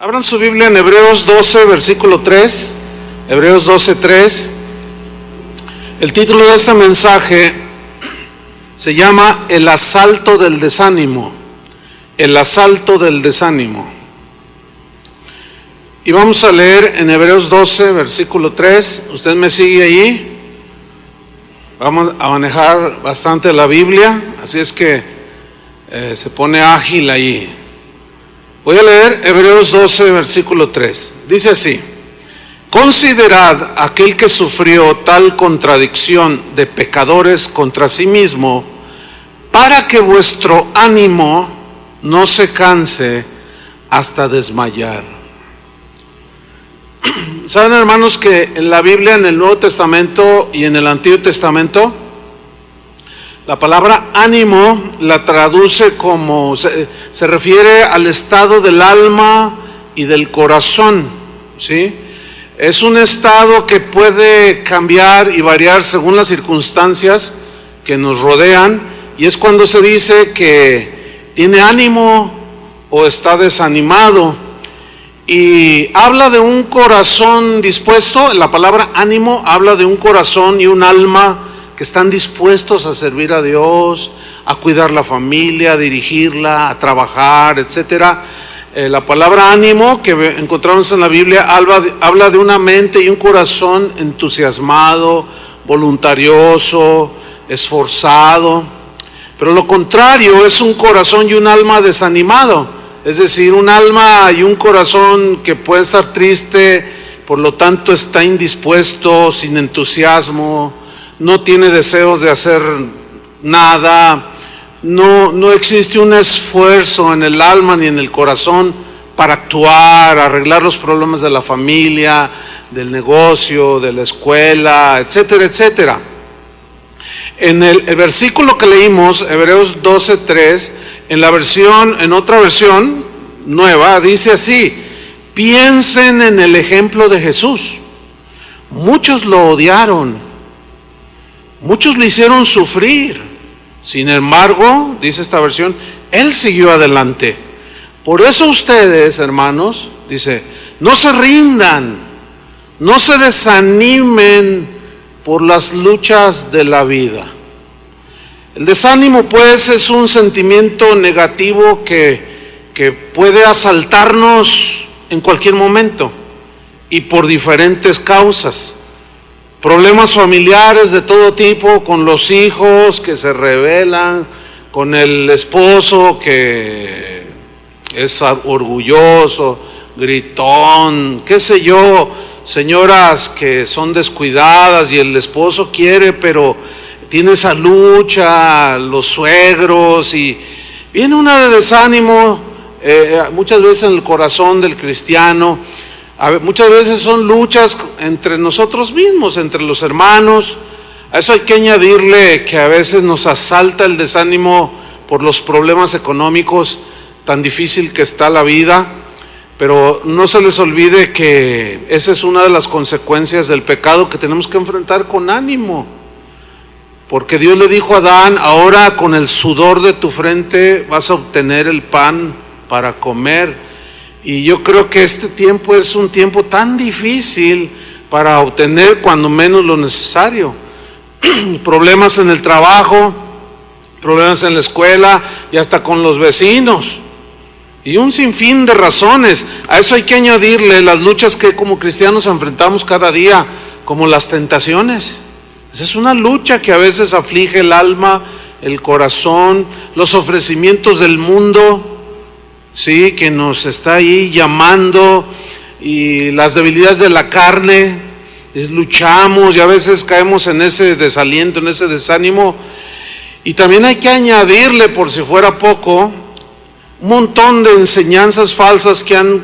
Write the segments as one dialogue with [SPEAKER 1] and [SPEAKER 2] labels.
[SPEAKER 1] Abran su Biblia en Hebreos 12, versículo 3. Hebreos 12, 3. El título de este mensaje se llama El asalto del desánimo. El asalto del desánimo. Y vamos a leer en Hebreos 12, versículo 3. Usted me sigue ahí. Vamos a manejar bastante la Biblia, así es que se pone ágil ahí. Voy a leer Hebreos 12, versículo 3. Dice así: considerad aquel que sufrió tal contradicción de pecadores contra sí mismo, para que vuestro ánimo no se canse hasta desmayar. ¿Saben, hermanos, que en la Biblia, en el Nuevo Testamento y en el Antiguo Testamento, la palabra ánimo la traduce como, se refiere al estado del alma y del corazón, ¿sí? Es un estado que puede cambiar y variar según las circunstancias que nos rodean, y es cuando se dice que tiene ánimo o está desanimado. Y habla de un corazón dispuesto. La palabra ánimo habla de un corazón y un alma que están dispuestos a servir a Dios, a cuidar la familia, a dirigirla, a trabajar, etcétera. La palabra ánimo que encontramos en la Biblia habla de una mente y un corazón entusiasmado, voluntarioso, esforzado. Pero lo contrario es un corazón y un alma desanimado. Es decir, un alma y un corazón que puede estar triste, por lo tanto está indispuesto, sin entusiasmo, no tiene deseos de hacer nada, no existe un esfuerzo en el alma ni en el corazón para actuar, arreglar los problemas de la familia, del negocio, de la escuela, etcétera, etcétera. En el versículo que leímos, Hebreos 12:3, en otra versión nueva, dice así: piensen en el ejemplo de Jesús. Muchos lo odiaron, muchos le hicieron sufrir. Sin embargo, dice esta versión, Él siguió adelante. Por eso ustedes, hermanos, dice, no se rindan, no se desanimen por las luchas de la vida. El desánimo, pues, es un sentimiento negativo que puede asaltarnos en cualquier momento y por diferentes causas. Problemas familiares de todo tipo, con los hijos que se rebelan, con el esposo que es orgulloso, gritón, qué sé yo, señoras que son descuidadas y el esposo quiere, pero tiene esa lucha, los suegros, y viene una de desánimo, muchas veces en el corazón del cristiano. Muchas veces son luchas entre nosotros mismos, entre los hermanos. A eso hay que añadirle que a veces nos asalta el desánimo por los problemas económicos, tan difícil que está la vida. Pero no se les olvide que esa es una de las consecuencias del pecado que tenemos que enfrentar con ánimo. Porque Dios le dijo a Adán: ahora con el sudor de tu frente vas a obtener el pan para comer. Y yo creo que este tiempo es un tiempo tan difícil para obtener cuando menos lo necesario. Problemas en el trabajo, problemas en la escuela y hasta con los vecinos. Y un sinfín de razones. A eso hay que añadirle las luchas que como cristianos enfrentamos cada día, como las tentaciones. Esa es una lucha que a veces aflige el alma, el corazón, los ofrecimientos del mundo, sí, que nos está ahí llamando, y las debilidades de la carne. Luchamos y a veces caemos en ese desaliento, en ese desánimo. Y también hay que añadirle, por si fuera poco, un montón de enseñanzas falsas que han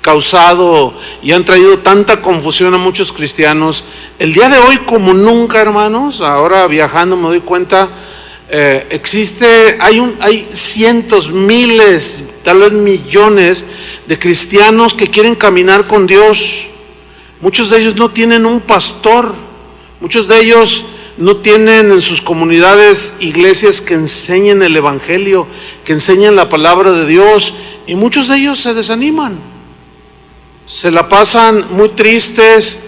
[SPEAKER 1] causado y han traído tanta confusión a muchos cristianos. El día de hoy, como nunca, hermanos, ahora viajando me doy cuenta, hay cientos, miles, tal vez millones de cristianos que quieren caminar con Dios. Muchos de ellos no tienen un pastor, muchos de ellos no tienen en sus comunidades iglesias que enseñen el evangelio, que enseñen la palabra de Dios, y muchos de ellos se desaniman, se la pasan muy tristes.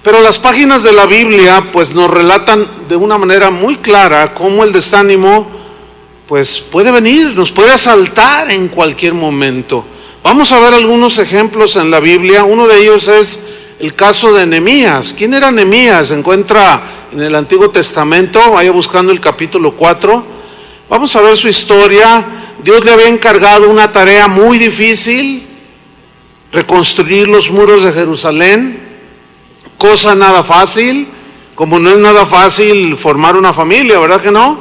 [SPEAKER 1] Pero las páginas de la Biblia pues nos relatan de una manera muy clara cómo el desánimo pues puede venir, nos puede asaltar en cualquier momento. Vamos a ver algunos ejemplos en la Biblia. Uno de ellos es el caso de Nehemías. ¿Quién era Nehemías? Se encuentra en el Antiguo Testamento, vaya buscando el capítulo 4. Vamos a ver su historia. Dios le había encargado una tarea muy difícil, reconstruir los muros de Jerusalén. Cosa nada fácil, como no es nada fácil formar una familia, ¿verdad que no?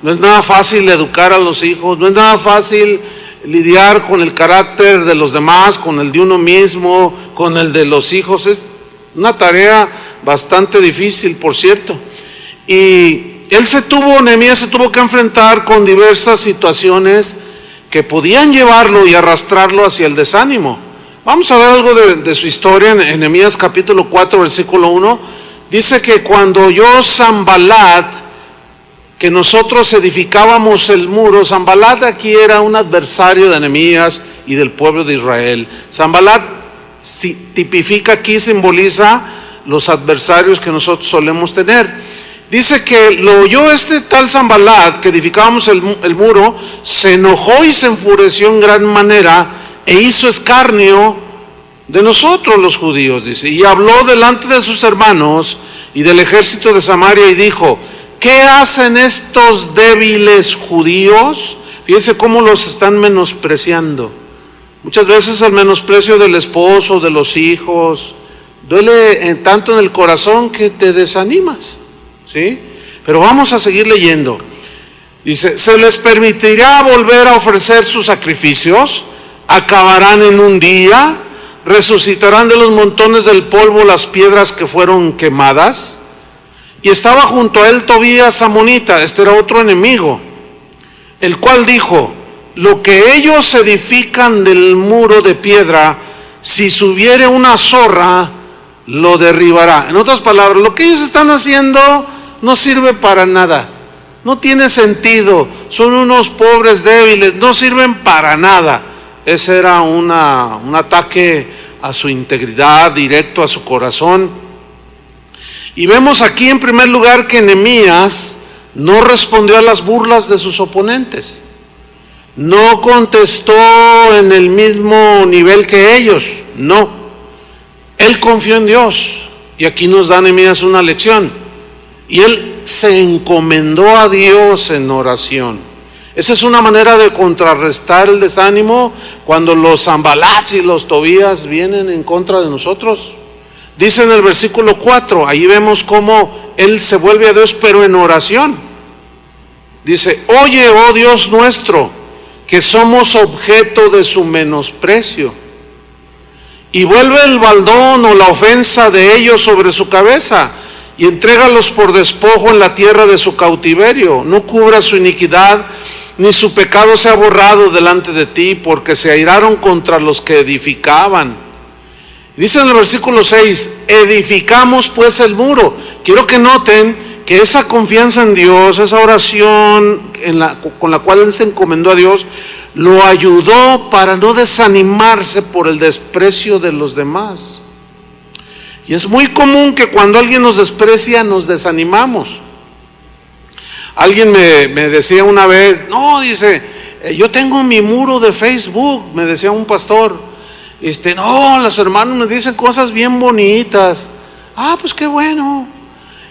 [SPEAKER 1] No es nada fácil educar a los hijos, no es nada fácil lidiar con el carácter de los demás, con el de uno mismo, con el de los hijos. Es una tarea bastante difícil, por cierto. Y Nehemías se tuvo que enfrentar con diversas situaciones que podían llevarlo y arrastrarlo hacia el desánimo. Vamos a ver algo de su historia en Nehemías capítulo 4, versículo 1. Dice que cuando oyó Sanbalat que nosotros edificábamos el muro, Sanbalat aquí era un adversario de Nehemías y del pueblo de Israel. Sanbalat tipifica aquí, simboliza los adversarios que nosotros solemos tener. Dice que lo oyó este tal Sanbalat, que edificábamos el muro, se enojó y se enfureció en gran manera, e hizo escarnio de nosotros los judíos, dice, y habló delante de sus hermanos y del ejército de Samaria y dijo: ¿qué hacen estos débiles judíos? Fíjense cómo los están menospreciando. Muchas veces el menosprecio del esposo, de los hijos, duele tanto en el corazón que te desanimas, ¿sí? Pero vamos a seguir leyendo. Dice: ¿se les permitirá volver a ofrecer sus sacrificios? ¿Acabarán en un día? ¿Resucitarán de los montones del polvo las piedras que fueron quemadas? Y estaba junto a él Tobías amonita, este era otro enemigo, el cual dijo: lo que ellos edifican del muro de piedra, si subiere una zorra, lo derribará. En otras palabras, lo que ellos están haciendo no sirve para nada, no tiene sentido, son unos pobres débiles, no sirven para nada. Ese era un ataque a su integridad, directo a su corazón. Y vemos aquí en primer lugar que Nehemías no respondió a las burlas de sus oponentes, no contestó en el mismo nivel que ellos, no. Él confió en Dios, y aquí nos da Nehemías una lección, y él se encomendó a Dios en oración. Esa es una manera de contrarrestar el desánimo cuando los Sanbalats y los Tobías vienen en contra de nosotros. Dice en el versículo 4, ahí vemos cómo él se vuelve a Dios, pero en oración. Dice: oye, oh Dios nuestro, que somos objeto de su menosprecio, y vuelve el baldón o la ofensa de ellos sobre su cabeza, y entrégalos por despojo en la tierra de su cautiverio. No cubra su iniquidad, ni su pecado sea borrado delante de ti, porque se airaron contra los que edificaban. Dice en el versículo 6: edificamos pues el muro. Quiero que noten que esa confianza en Dios, esa oración con la cual él se encomendó a Dios, lo ayudó para no desanimarse por el desprecio de los demás. Y es muy común que cuando alguien nos desprecia, nos desanimamos. Alguien me decía una vez, no, dice, yo tengo mi muro de Facebook, me decía un pastor, no, los hermanos me dicen cosas bien bonitas. Ah, pues qué bueno.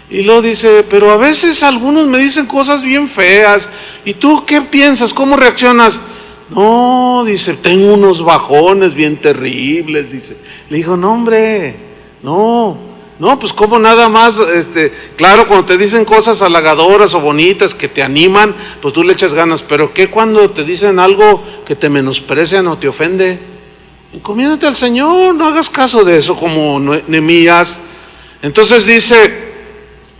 [SPEAKER 1] Y luego dice, pero a veces algunos me dicen cosas bien feas. ¿Y tú qué piensas? ¿Cómo reaccionas? No, dice, tengo unos bajones bien terribles, dice. Le digo, no, hombre, no, pues como nada más, claro, cuando te dicen cosas halagadoras o bonitas que te animan, pues tú le echas ganas, pero ¿qué cuando te dicen algo que te menosprecian o te ofende? Encomiéndate al Señor, no hagas caso de eso como Nehemías. Entonces dice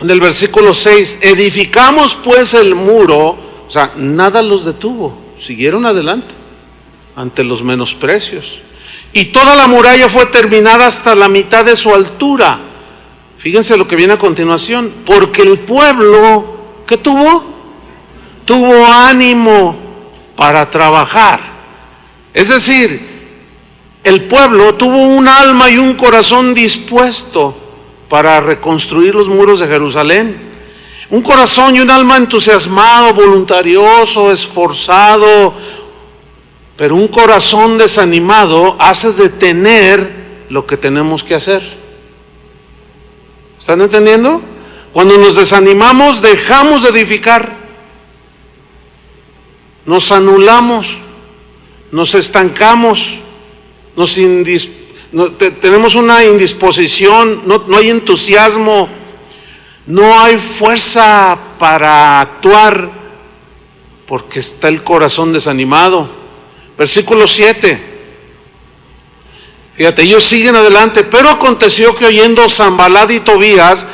[SPEAKER 1] en el versículo 6, edificamos pues el muro, o sea, nada los detuvo, siguieron adelante ante los menosprecios. Y toda la muralla fue terminada hasta la mitad de su altura. Fíjense lo que viene a continuación, porque el pueblo, ¿qué tuvo? Tuvo ánimo para trabajar. Es decir, el pueblo tuvo un alma y un corazón dispuesto para reconstruir los muros de Jerusalén. Un corazón y un alma entusiasmado, voluntarioso, esforzado, pero un corazón desanimado hace detener lo que tenemos que hacer. ¿Están entendiendo? Cuando nos desanimamos, dejamos de edificar, nos anulamos, nos estancamos, tenemos una indisposición, no hay entusiasmo, no hay fuerza para actuar, porque está el corazón desanimado. Versículo 7. Fíjate, ellos siguen adelante, pero aconteció que oyendo Sanbalat y Tobías,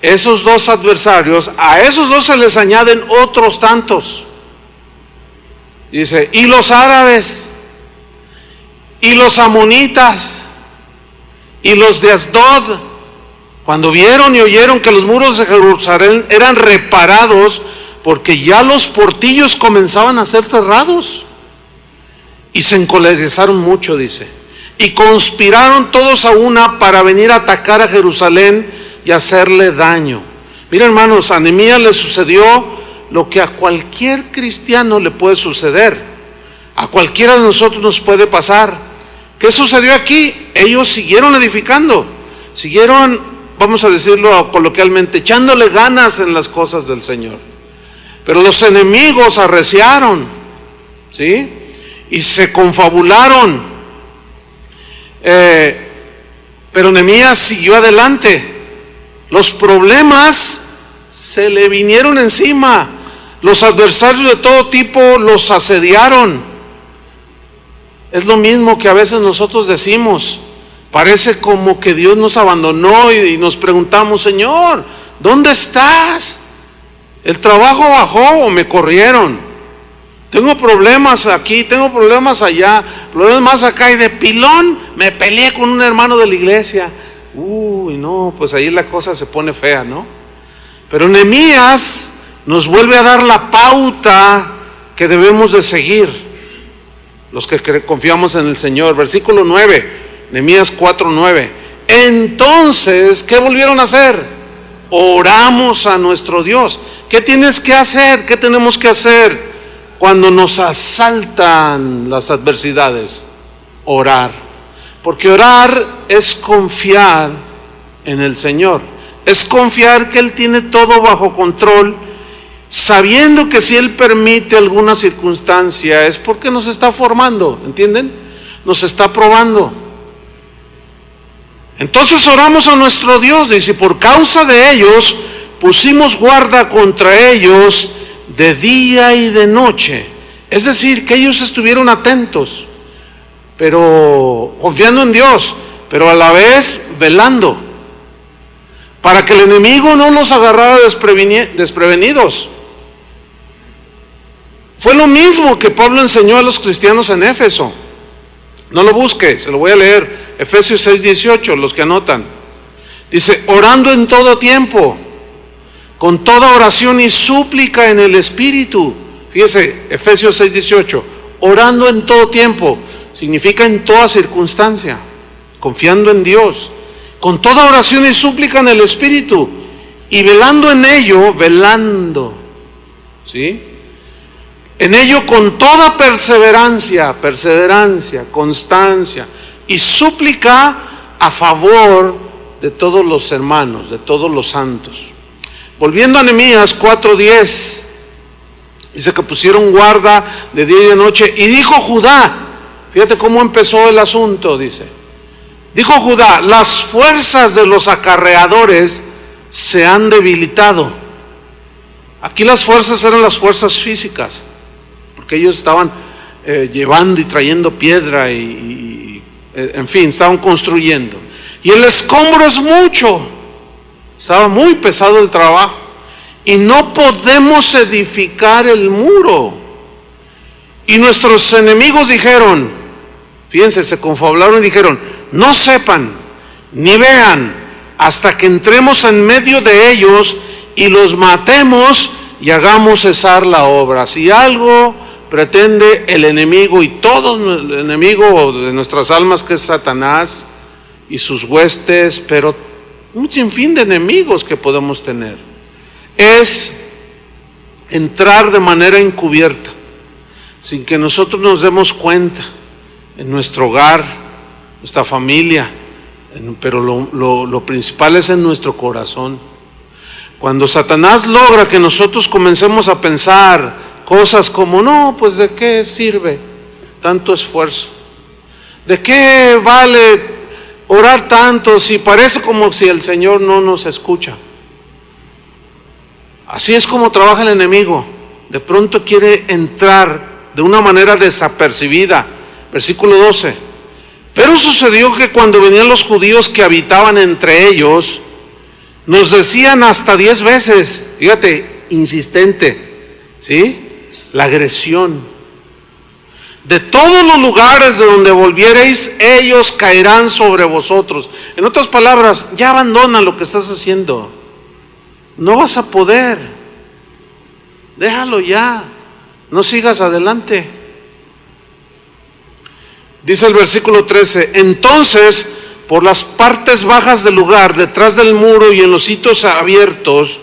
[SPEAKER 1] esos dos adversarios, a esos dos se les añaden otros tantos. Dice, y los árabes, y los amonitas, y los de Asdod, cuando vieron y oyeron que los muros de Jerusalén eran reparados, porque ya los portillos comenzaban a ser cerrados, y se encolerizaron mucho, dice, y conspiraron todos a una para venir a atacar a Jerusalén y hacerle daño. Mira, hermanos, a Nehemías le sucedió lo que a cualquier cristiano le puede suceder, a cualquiera de nosotros nos puede pasar. ¿Qué sucedió aquí? Ellos siguieron edificando, siguieron, vamos a decirlo coloquialmente, echándole ganas en las cosas del Señor. Pero los enemigos arreciaron, ¿sí? Y se confabularon. Pero Nehemías siguió adelante. Los problemas se le vinieron encima. Los adversarios de todo tipo los asediaron. Es lo mismo que a veces nosotros decimos. Parece como que Dios nos abandonó y nos preguntamos, Señor, ¿dónde estás? ¿El trabajo bajó o me corrieron? Tengo problemas aquí, tengo problemas allá, problemas más acá, y de pilón me peleé con un hermano de la iglesia. Uy, no, pues ahí la cosa se pone fea, ¿no? Pero Nehemías nos vuelve a dar la pauta que debemos de seguir, los que confiamos en el Señor. Versículo 9, Nehemías 4:9. Entonces, ¿qué volvieron a hacer? Oramos a nuestro Dios. ¿Qué tienes que hacer? ¿Qué tenemos que hacer cuando nos asaltan las adversidades? Orar. Porque orar es confiar en el Señor. Es confiar que Él tiene todo bajo control, sabiendo que si Él permite alguna circunstancia es porque nos está formando, ¿entienden? Nos está probando. Entonces oramos a nuestro Dios, dice, por causa de ellos pusimos guarda contra ellos de día y de noche. Es decir, que ellos estuvieron atentos, pero confiando en Dios, pero a la vez velando, para que el enemigo no los agarrara desprevenidos. Fue lo mismo que Pablo enseñó a los cristianos en Éfeso. No lo busque, se lo voy a leer. Efesios 6:18, los que anotan. Dice, orando en todo tiempo, con toda oración y súplica en el Espíritu. Fíjese, Efesios 6:18, orando en todo tiempo, significa en toda circunstancia, confiando en Dios, con toda oración y súplica en el Espíritu, y velando en ello, ¿sí? En ello con toda perseverancia, constancia y súplica a favor de todos los hermanos, de todos los santos. Volviendo a Nehemías 4:10, dice que pusieron guarda de día y de noche, y dijo Judá, fíjate cómo empezó el asunto, dice, dijo Judá, las fuerzas de los acarreadores se han debilitado. Aquí las fuerzas eran las fuerzas físicas, porque ellos estaban llevando y trayendo piedra y en fin, estaban construyendo. Y el escombro es mucho, estaba muy pesado el trabajo, y no podemos edificar el muro. Y nuestros enemigos dijeron, fíjense, se confabularon y dijeron, no sepan ni vean hasta que entremos en medio de ellos y los matemos y hagamos cesar la obra. Si algo pretende el enemigo y todo el enemigo de nuestras almas, que es Satanás y sus huestes, pero un sinfín de enemigos que podemos tener, es entrar de manera encubierta, sin que nosotros nos demos cuenta, en nuestro hogar, nuestra familia, pero lo principal es en nuestro corazón. Cuando Satanás logra que nosotros comencemos a pensar cosas como, no, pues ¿de qué sirve tanto esfuerzo? ¿De qué vale orar tanto si parece como si el Señor no nos escucha? Así es como trabaja el enemigo. De pronto quiere entrar de una manera desapercibida. Versículo 12. Pero sucedió que cuando venían los judíos que habitaban entre ellos, nos decían hasta 10 veces, fíjate, insistente, ¿sí? La agresión. De todos los lugares de donde volviereis, ellos caerán sobre vosotros. En otras palabras, ya abandona lo que estás haciendo. No vas a poder. Déjalo ya. No sigas adelante. Dice el versículo 13, entonces, por las partes bajas del lugar, detrás del muro y en los sitios abiertos,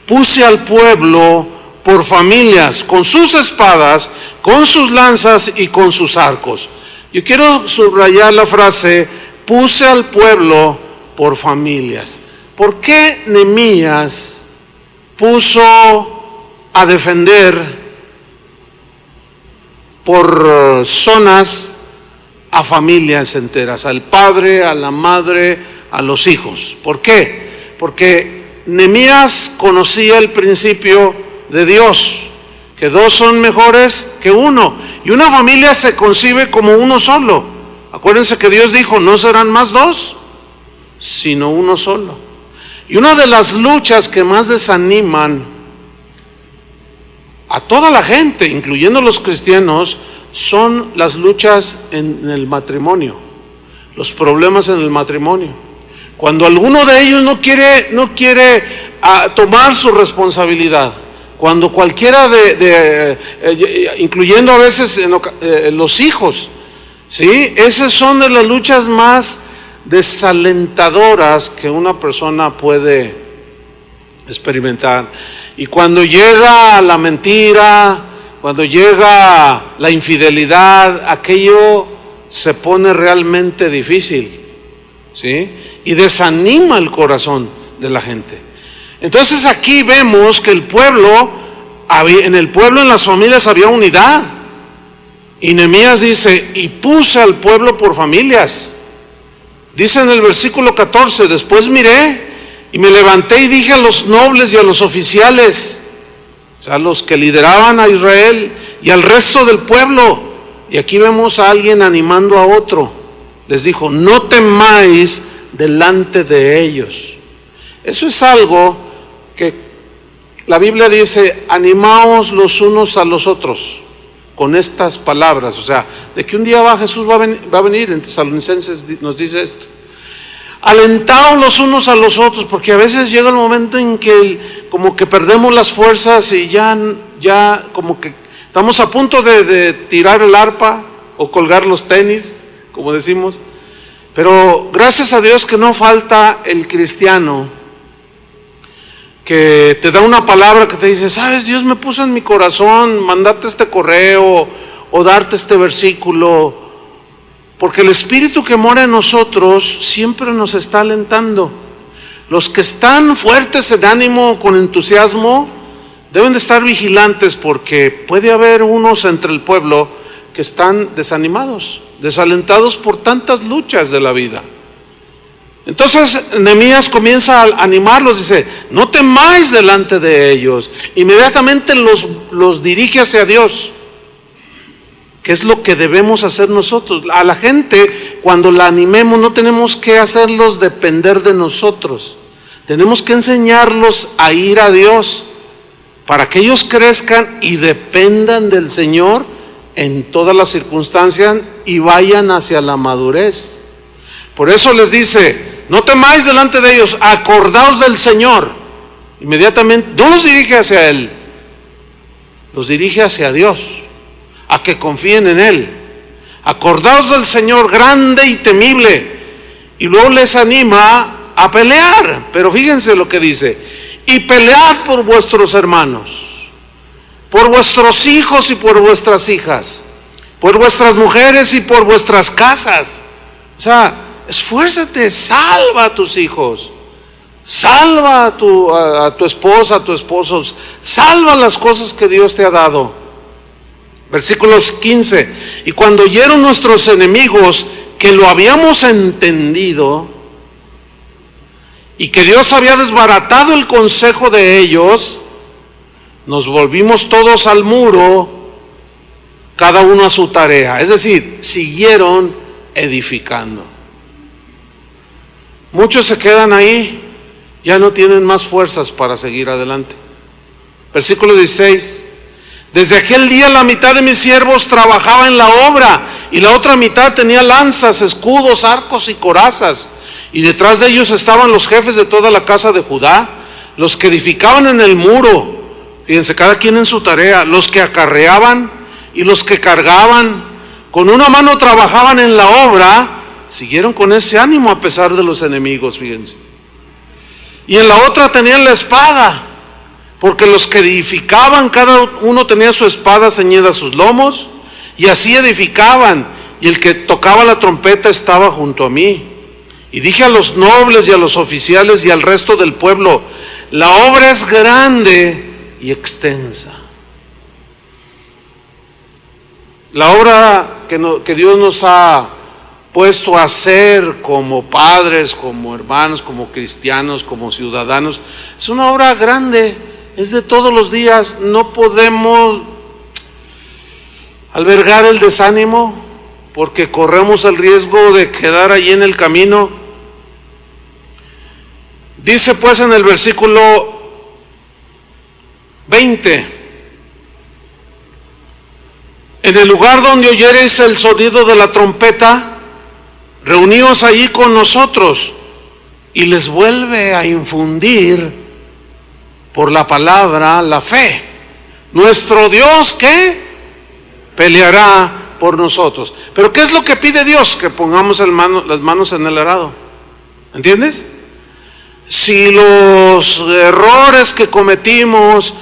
[SPEAKER 1] puse al pueblo por familias, con sus espadas, con sus lanzas y con sus arcos. Yo quiero subrayar la frase, puse al pueblo por familias. ¿Por qué Nehemías puso a defender por zonas a familias enteras, al padre, a la madre, a los hijos? ¿Por qué? Porque Nehemías conocía el principio de Dios, que dos son mejores que uno, y una familia se concibe como uno solo. Acuérdense que Dios dijo, no serán más dos, sino uno solo. Y una de las luchas que más desaniman a toda la gente, incluyendo los cristianos, son las luchas en el matrimonio, los problemas en el matrimonio. Cuando alguno de ellos no quiere tomar su responsabilidad, cuando cualquiera incluyendo a veces los hijos, ¿sí? Esas son de las luchas más desalentadoras que una persona puede experimentar. Y cuando llega la mentira, cuando llega la infidelidad, aquello se pone realmente difícil, ¿sí? Y desanima el corazón de la gente. Entonces aquí vemos que en las familias había unidad. Y Nehemías dice, y puse al pueblo por familias. Dice en el versículo 14, después miré y me levanté y dije a los nobles y a los oficiales, o sea, los que lideraban a Israel y al resto del pueblo, y aquí vemos a alguien animando a otro, les dijo, no temáis delante de ellos. Eso es algo que la Biblia dice, animaos los unos a los otros, con estas palabras, o sea, de que un día Jesús va a venir, en Tesalonicenses nos dice esto. Alentaos los unos a los otros, porque a veces llega el momento en que como que perdemos las fuerzas y ya como que estamos a punto de tirar el arpa o colgar los tenis, como decimos. Pero gracias a Dios que no falta el cristiano que te da una palabra que te dice, sabes, Dios me puso en mi corazón mandarte este correo o darte este versículo, porque el Espíritu que mora en nosotros siempre nos está alentando. Los que están fuertes en ánimo, con entusiasmo, deben de estar vigilantes, porque puede haber unos entre el pueblo que están desanimados, desalentados por tantas luchas de la vida. Entonces Nehemías comienza a animarlos, dice, no temáis delante de ellos. Inmediatamente los dirige hacia Dios, que es lo que debemos hacer nosotros. A la gente, cuando la animemos, no tenemos que hacerlos depender de nosotros. Tenemos que enseñarlos a ir a Dios, para que ellos crezcan y dependan del Señor en todas las circunstancias y vayan hacia la madurez. Por eso les dice, no temáis delante de ellos, acordaos del Señor. Inmediatamente, no los dirige hacia Él, los dirige hacia Dios. a que confíen en Él. Acordaos del Señor grande y temible. Y luego les anima a pelear. Pero fíjense lo que dice: y pelead por vuestros hermanos, por vuestros hijos y por vuestras hijas, por vuestras mujeres y por vuestras casas. O sea, esfuérzate, salva a tus hijos, salva a tu esposa, a tu esposo, salva las cosas que Dios te ha dado. Versículos 15: y cuando oyeron nuestros enemigos que lo habíamos entendido y que Dios había desbaratado el consejo de ellos, nos volvimos todos al muro, cada uno a su tarea. Es decir, siguieron edificando. Muchos se quedan ahí, ya no tienen más fuerzas para seguir adelante. Versículo 16: desde aquel día la mitad de mis siervos trabajaba en la obra, y la otra mitad tenía lanzas, escudos, arcos y corazas. Y detrás de ellos estaban los jefes de toda la casa de Judá, los que edificaban en el muro, fíjense, cada quien en su tarea, los que acarreaban y los que cargaban. Con una mano trabajaban en la obra, siguieron con ese ánimo a pesar de los enemigos, fíjense. Y en la otra tenían la espada, porque los que edificaban, cada uno tenía su espada ceñida a sus lomos, y así edificaban, y el que tocaba la trompeta estaba junto a mí. Y dije a los nobles y a los oficiales y al resto del pueblo: la obra es grande y extensa. La obra que Dios nos ha puesto a hacer como padres, como hermanos, como cristianos, como ciudadanos, es una obra grande, es de todos los días. No podemos albergar el desánimo, porque corremos el riesgo de quedar allí en el camino. Dice pues en el versículo 20: en el lugar donde oyereis el sonido de la trompeta, reuníos allí con nosotros. Y les vuelve a infundir por la palabra la fe. Nuestro Dios, ¿qué? Peleará por nosotros. Pero ¿qué es lo que pide Dios? Que pongamos las manos en el arado. ¿Entiendes? Si los errores que cometimos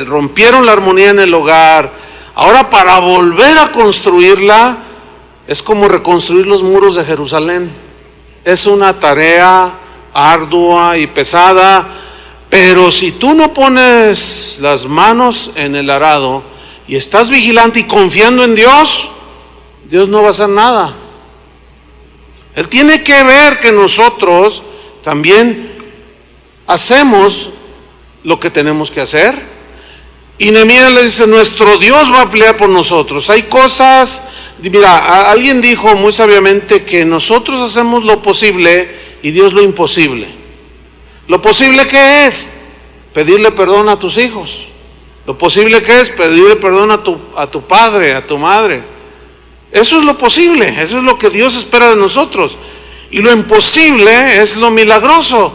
[SPEAKER 1] rompieron la armonía en el hogar, ahora para volver a construirla es como reconstruir los muros de Jerusalén. Es una tarea ardua y pesada, pero si tú no pones las manos en el arado y estás vigilante y confiando en Dios, Dios no va a hacer nada. Él tiene que ver que nosotros también hacemos lo que tenemos que hacer. Y Nehemías le dice: nuestro Dios va a pelear por nosotros. Hay cosas, mira, alguien dijo muy sabiamente que nosotros hacemos lo posible y Dios lo imposible. Lo posible que es pedirle perdón a tus hijos. Lo posible que es pedirle perdón a tu padre, a tu madre. Eso es lo posible, eso es lo que Dios espera de nosotros. Y lo imposible es lo milagroso,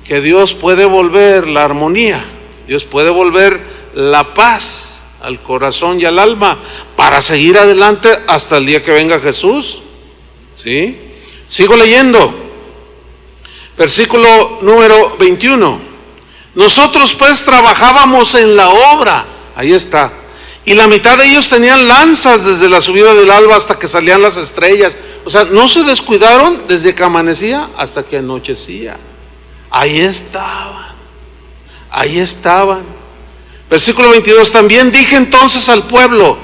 [SPEAKER 1] que Dios puede volver la armonía, Dios puede volver la paz al corazón y al alma para seguir adelante hasta el día que venga Jesús. ¿Sí? Sigo leyendo. Versículo número 21. Nosotros pues trabajábamos en la obra, ahí está. Y la mitad de ellos tenían lanzas desde la subida del alba hasta que salían las estrellas. O sea, no se descuidaron desde que amanecía hasta que anochecía. Ahí estaban, ahí estaban. Versículo 22, también dije entonces al pueblo: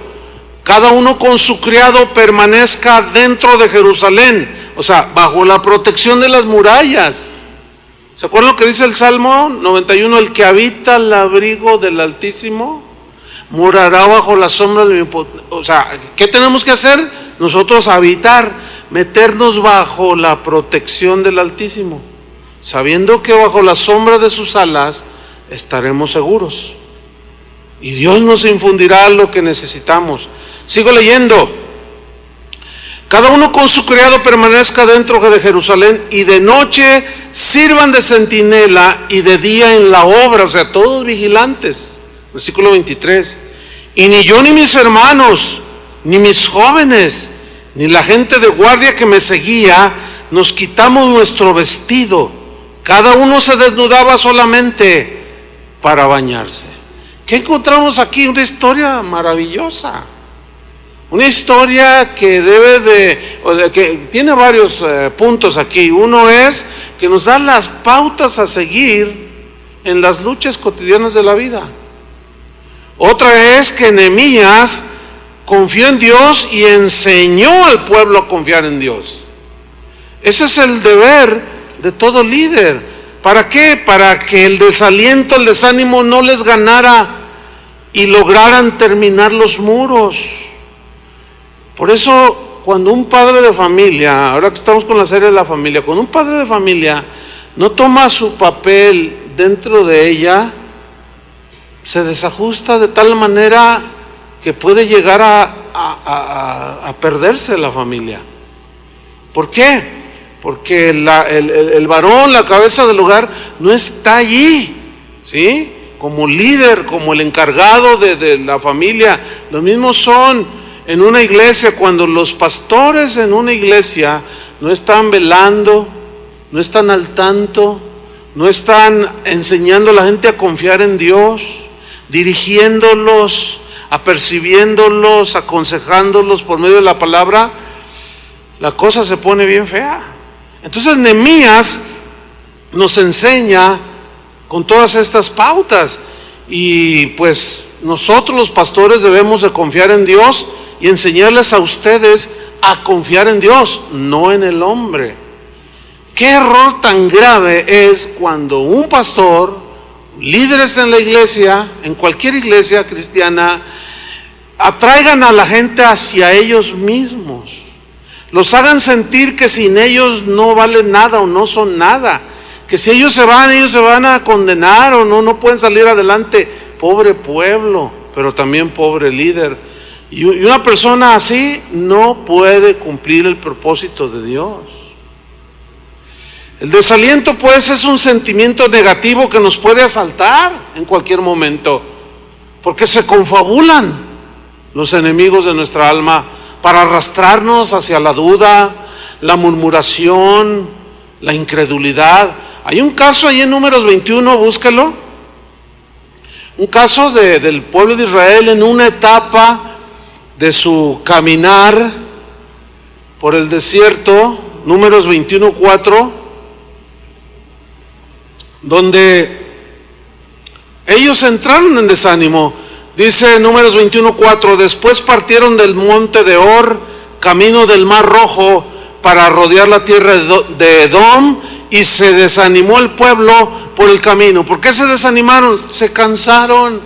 [SPEAKER 1] cada uno con su criado permanezca dentro de Jerusalén. O sea, bajo la protección de las murallas. ¿Se acuerdan lo que dice el Salmo 91? El que habita al abrigo del Altísimo morará bajo la sombra del Omnipotente. O sea, ¿qué tenemos que hacer? Nosotros habitar, meternos bajo la protección del Altísimo, sabiendo que bajo la sombra de sus alas estaremos seguros. Y Dios nos infundirá lo que necesitamos. Sigo leyendo. Cada uno con su criado permanezca dentro de Jerusalén, y de noche sirvan de centinela y de día en la obra. O sea, todos vigilantes. Versículo 23. Y ni yo ni mis hermanos, ni mis jóvenes, ni la gente de guardia que me seguía, nos quitamos nuestro vestido. Cada uno se desnudaba solamente para bañarse. ¿Qué encontramos aquí? Una historia maravillosa. Una historia que que tiene varios puntos aquí. Uno es que nos da las pautas a seguir en las luchas cotidianas de la vida. Otra es que Nehemías confió en Dios y enseñó al pueblo a confiar en Dios. Ese es el deber de todo líder. ¿Para qué? Para que el desaliento, el desánimo no les ganara y lograran terminar los muros. Por eso, cuando un padre de familia, ahora que estamos con la serie de la familia, cuando un padre de familia no toma su papel dentro de ella, se desajusta de tal manera que puede llegar a perderse la familia. ¿Por qué? Porque el varón, la cabeza del hogar, no está allí, ¿sí? Como líder, como el encargado de la familia. Los mismos son en una iglesia, cuando los pastores en una iglesia no están velando, no están al tanto, no están enseñando a la gente a confiar en Dios, dirigiéndolos, apercibiéndolos, aconsejándolos por medio de la palabra, la cosa se pone bien fea. Entonces Nehemías nos enseña con todas estas pautas, y pues nosotros los pastores debemos de confiar en Dios y enseñarles a ustedes a confiar en Dios, no en el hombre. ¿Qué error tan grave es cuando un pastor, líderes en la iglesia, en cualquier iglesia cristiana, atraigan a la gente hacia ellos mismos? Los hagan sentir que sin ellos no valen nada o no son nada, que si ellos se van a condenar o no pueden salir adelante. Pobre pueblo, pero también pobre líder. Y una persona así no puede cumplir el propósito de Dios. El desaliento, pues, es un sentimiento negativo que nos puede asaltar en cualquier momento, porque se confabulan los enemigos de nuestra alma para arrastrarnos hacia la duda, la murmuración, la incredulidad. Hay un caso ahí en Números 21, búsquelo. Un caso del pueblo de Israel en una etapa de su caminar por el desierto, Números 21:4, donde ellos entraron en desánimo. Dice Números 21:4: después partieron del monte de Or, camino del Mar Rojo, para rodear la tierra de Edom, y se desanimó el pueblo por el camino. ¿Por qué se desanimaron? Se cansaron,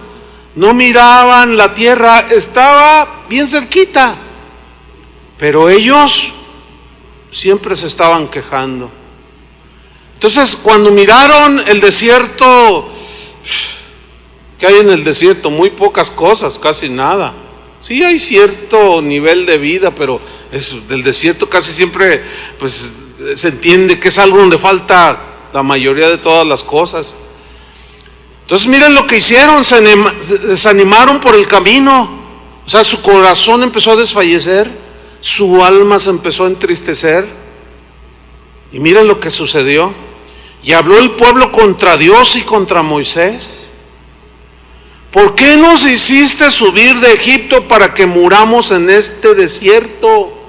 [SPEAKER 1] no miraban la tierra, estaba bien cerquita, pero ellos siempre se estaban quejando. Entonces, cuando miraron el desierto, ¿qué hay en el desierto? Muy pocas cosas, casi nada. Sí hay cierto nivel de vida, pero del desierto casi siempre pues se entiende que es algo donde falta la mayoría de todas las cosas. Entonces miren lo que hicieron, se desanimaron por el camino. O sea, su corazón empezó a desfallecer, su alma se empezó a entristecer. Y miren lo que sucedió. Y habló el pueblo contra Dios y contra Moisés. ¿Por qué nos hiciste subir de Egipto para que muramos en este desierto?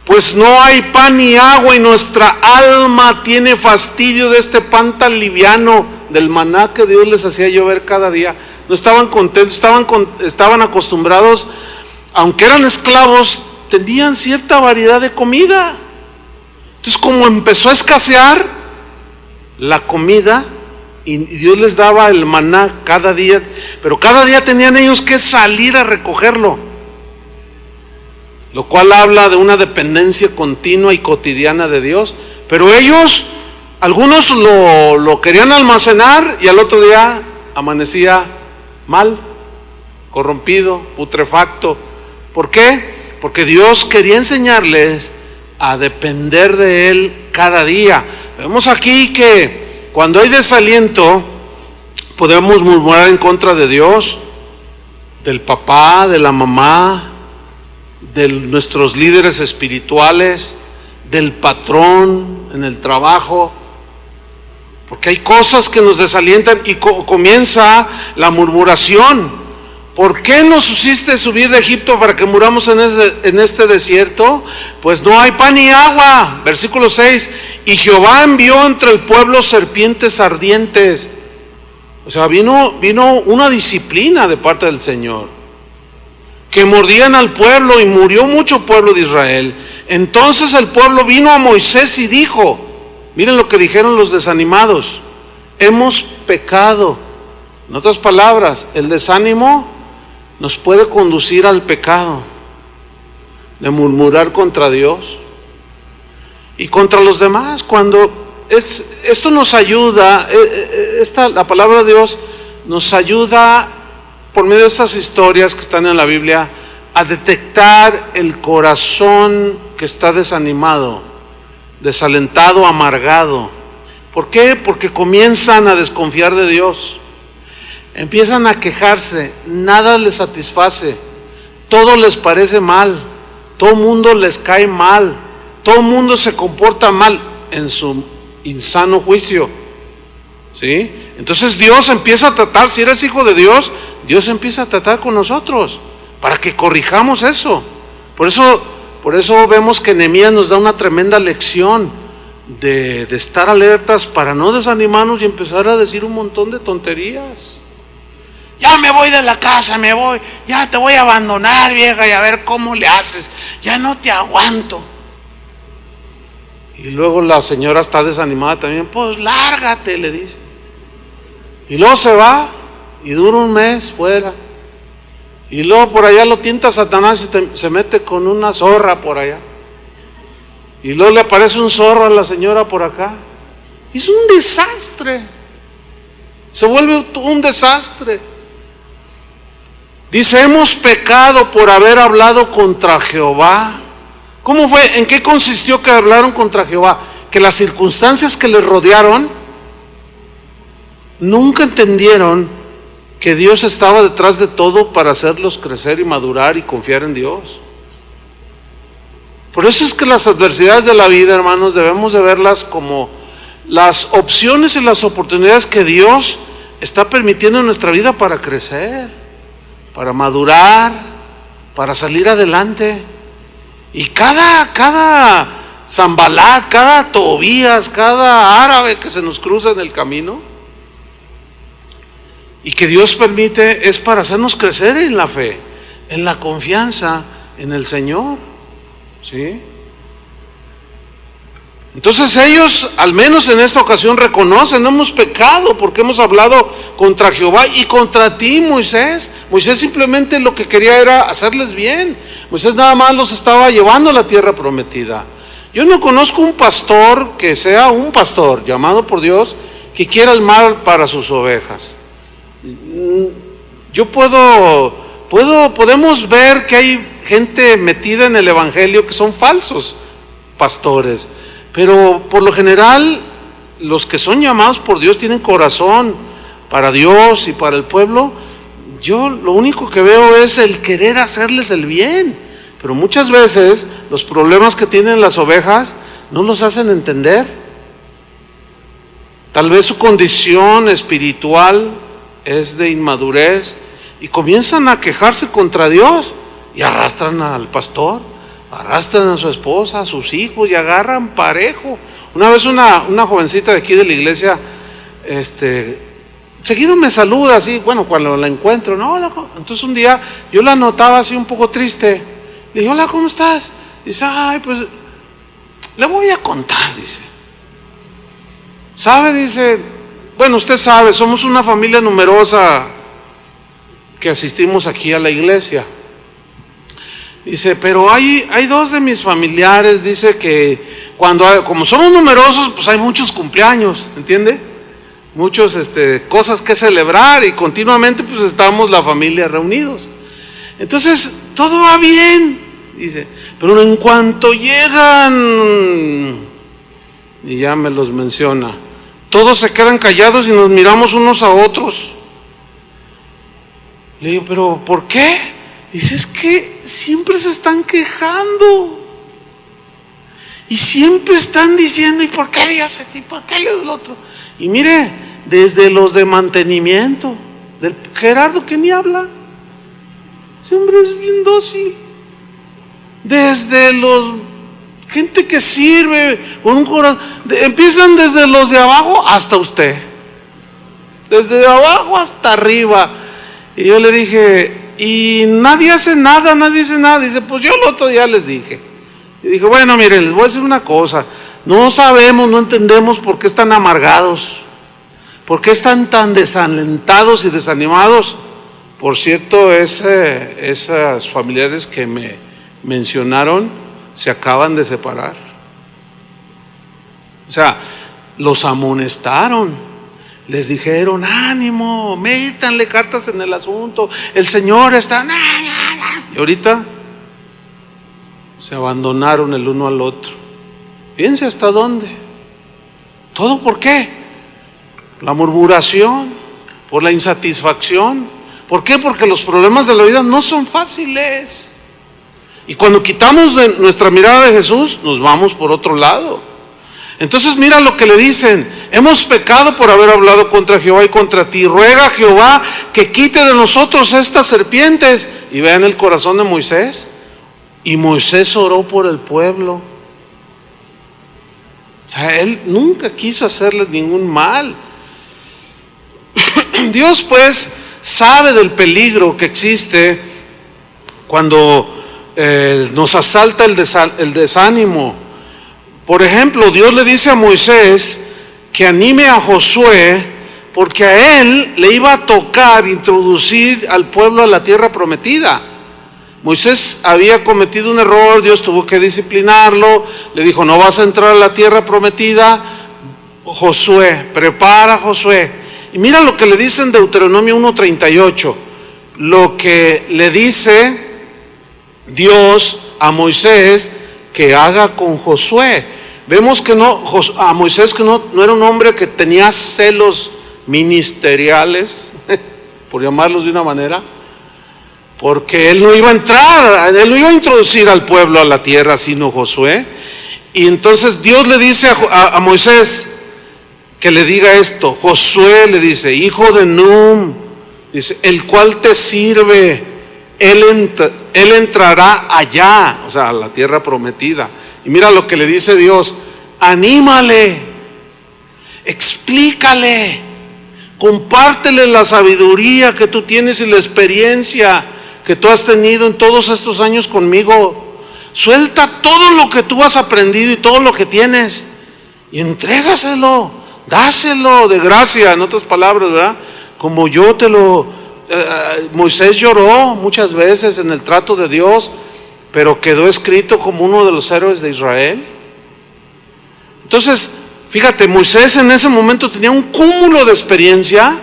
[SPEAKER 1] Pues no hay pan ni agua, y nuestra alma tiene fastidio de este pan tan liviano, del maná que Dios les hacía llover cada día. No estaban contentos, estaban acostumbrados, aunque eran esclavos, tenían cierta variedad de comida. Entonces, como empezó a escasear la comida, y Dios les daba el maná cada día, pero cada día tenían ellos que salir a recogerlo, lo cual habla de una dependencia continua y cotidiana de Dios. Pero ellos, algunos lo querían almacenar, y al otro día amanecía mal, corrompido, putrefacto. ¿Por qué? Porque Dios quería enseñarles a depender de Él cada día. Vemos aquí que cuando hay desaliento, podemos murmurar en contra de Dios, del papá, de la mamá, de nuestros líderes espirituales, del patrón en el trabajo, porque hay cosas que nos desalientan y comienza la murmuración. ¿Por qué nos hiciste subir de Egipto para que muramos en este desierto? Pues no hay pan ni agua. Versículo 6, y Jehová envió entre el pueblo serpientes ardientes. O sea, vino una disciplina de parte del Señor, que mordían al pueblo, y murió mucho pueblo de Israel. Entonces el pueblo vino a Moisés y dijo, miren lo que dijeron los desanimados: hemos pecado. En otras palabras, el desánimo nos puede conducir al pecado de murmurar contra Dios y contra los demás. Esto nos ayuda, la palabra de Dios nos ayuda por medio de estas historias que están en la Biblia a detectar el corazón que está desanimado, desalentado, amargado. ¿Por qué? Porque comienzan a desconfiar de Dios. Empiezan a quejarse, nada les satisface, todo les parece mal, todo mundo les cae mal, todo mundo se comporta mal en su insano juicio, ¿sí? Entonces Dios empieza a tratar, si eres hijo de Dios, Dios empieza a tratar con nosotros para que corrijamos eso. Por eso vemos que Nehemías nos da una tremenda lección de estar alertas para no desanimarnos y empezar a decir un montón de tonterías. Ya me voy de la casa, ya te voy a abandonar, vieja, y a ver cómo le haces, ya no te aguanto. Y luego la señora está desanimada también, pues lárgate, le dice. Y luego se va y dura un mes fuera. Y luego por allá lo tienta Satanás y se mete con una zorra por allá. Y luego le aparece un zorro a la señora por acá. Es un desastre. Se vuelve un desastre. Dice, hemos pecado por haber hablado contra Jehová. ¿Cómo fue? ¿En qué consistió que hablaron contra Jehová? Que las circunstancias que les rodearon nunca entendieron que Dios estaba detrás de todo para hacerlos crecer y madurar y confiar en Dios. Por eso es que las adversidades de la vida, hermanos, debemos de verlas como las opciones y las oportunidades que Dios está permitiendo en nuestra vida para crecer, para madurar, para salir adelante. Y cada Sanbalat, cada Tobías, cada árabe que se nos cruza en el camino y que Dios permite, es para hacernos crecer en la fe, en la confianza en el Señor, ¿sí? Entonces ellos, al menos en esta ocasión, reconocen, no hemos pecado porque hemos hablado contra Jehová y contra ti, Moisés. Moisés simplemente lo que quería era hacerles bien. Moisés nada más los estaba llevando a la tierra prometida. Yo no conozco un pastor que sea un pastor llamado por Dios que quiera el mal para sus ovejas. Podemos ver que hay gente metida en el evangelio que son falsos pastores. Pero por lo general, los que son llamados por Dios tienen corazón para Dios y para el pueblo. Yo lo único que veo es el querer hacerles el bien. Pero muchas veces los problemas que tienen las ovejas no los hacen entender. Tal vez su condición espiritual es de inmadurez y comienzan a quejarse contra Dios y arrastran al pastor. Arrastran a su esposa, a sus hijos y agarran parejo. Una vez una jovencita de aquí de la iglesia, seguido me saluda así, bueno, cuando la encuentro, no, entonces un día yo la notaba así un poco triste. Le dije, hola, ¿cómo estás? Dice, ay, pues, le voy a contar, dice. ¿Sabe? Dice, bueno, usted sabe, somos una familia numerosa que asistimos aquí a la iglesia. Dice, pero hay dos de mis familiares, dice que como somos numerosos, pues hay muchos cumpleaños, ¿entiende? Muchos cosas que celebrar y continuamente pues estamos la familia reunidos. Entonces, todo va bien, dice, pero en cuanto llegan, y ya me los menciona, todos se quedan callados y nos miramos unos a otros. Le digo, ¿pero por qué? Dice, es que siempre se están quejando. Y siempre están diciendo, ¿y por qué Dios esto? ¿Y por qué Dios lo otro? Y mire, desde los de mantenimiento, del Gerardo que ni habla, ese hombre es bien dócil. Desde los gente que sirve con un corazón, empiezan desde los de abajo hasta usted, desde de abajo hasta arriba. Y yo le dije, y nadie hace nada, nadie dice nada. Dice, pues yo el otro día les dije. Y dije, bueno, miren, les voy a decir una cosa. No sabemos, no entendemos por qué están amargados, por qué están tan desalentados y desanimados. Por cierto, esas familiares que me mencionaron se acaban de separar. O sea, los amonestaron, les dijeron, ánimo, métanle cartas en el asunto, el Señor está... Y ahorita se abandonaron el uno al otro. Fíjense hasta dónde. ¿Todo por qué? La murmuración, por la insatisfacción. ¿Por qué? Porque los problemas de la vida no son fáciles. Y cuando quitamos de nuestra mirada de Jesús, nos vamos por otro lado. Entonces mira lo que le dicen: hemos pecado por haber hablado contra Jehová y contra ti. Ruega a Jehová que quite de nosotros estas serpientes. Y vean el corazón de Moisés. Y Moisés oró por el pueblo. O sea, él nunca quiso hacerles ningún mal. Dios pues sabe del peligro que existe cuando nos asalta el desánimo. Por ejemplo, Dios le dice a Moisés que anime a Josué, porque a él le iba a tocar introducir al pueblo a la tierra prometida. Moisés había cometido un error, Dios tuvo que disciplinarlo, le dijo, no vas a entrar a la tierra prometida. Josué, prepara Josué. Y mira lo que le dice en Deuteronomio 1:38, lo que le dice Dios a Moisés que haga con Josué. Vemos que a Moisés, que no era un hombre que tenía celos ministeriales, por llamarlos de una manera, porque él no iba a entrar, él no iba a introducir al pueblo a la tierra, sino Josué. Y entonces Dios le dice a Moisés que le diga esto. Josué le dice, hijo de Num, dice, el cual te sirve, él entrará allá, o sea, a la tierra prometida. Y mira lo que le dice Dios: anímale, explícale, compártele la sabiduría que tú tienes y la experiencia que tú has tenido en todos estos años conmigo. Suelta todo lo que tú has aprendido y todo lo que tienes y entrégaselo, dáselo de gracia, en otras palabras, ¿verdad? Como yo te lo... Moisés lloró muchas veces en el trato de Dios, pero quedó escrito como uno de los héroes de Israel. Entonces, fíjate, Moisés en ese momento tenía un cúmulo de experiencia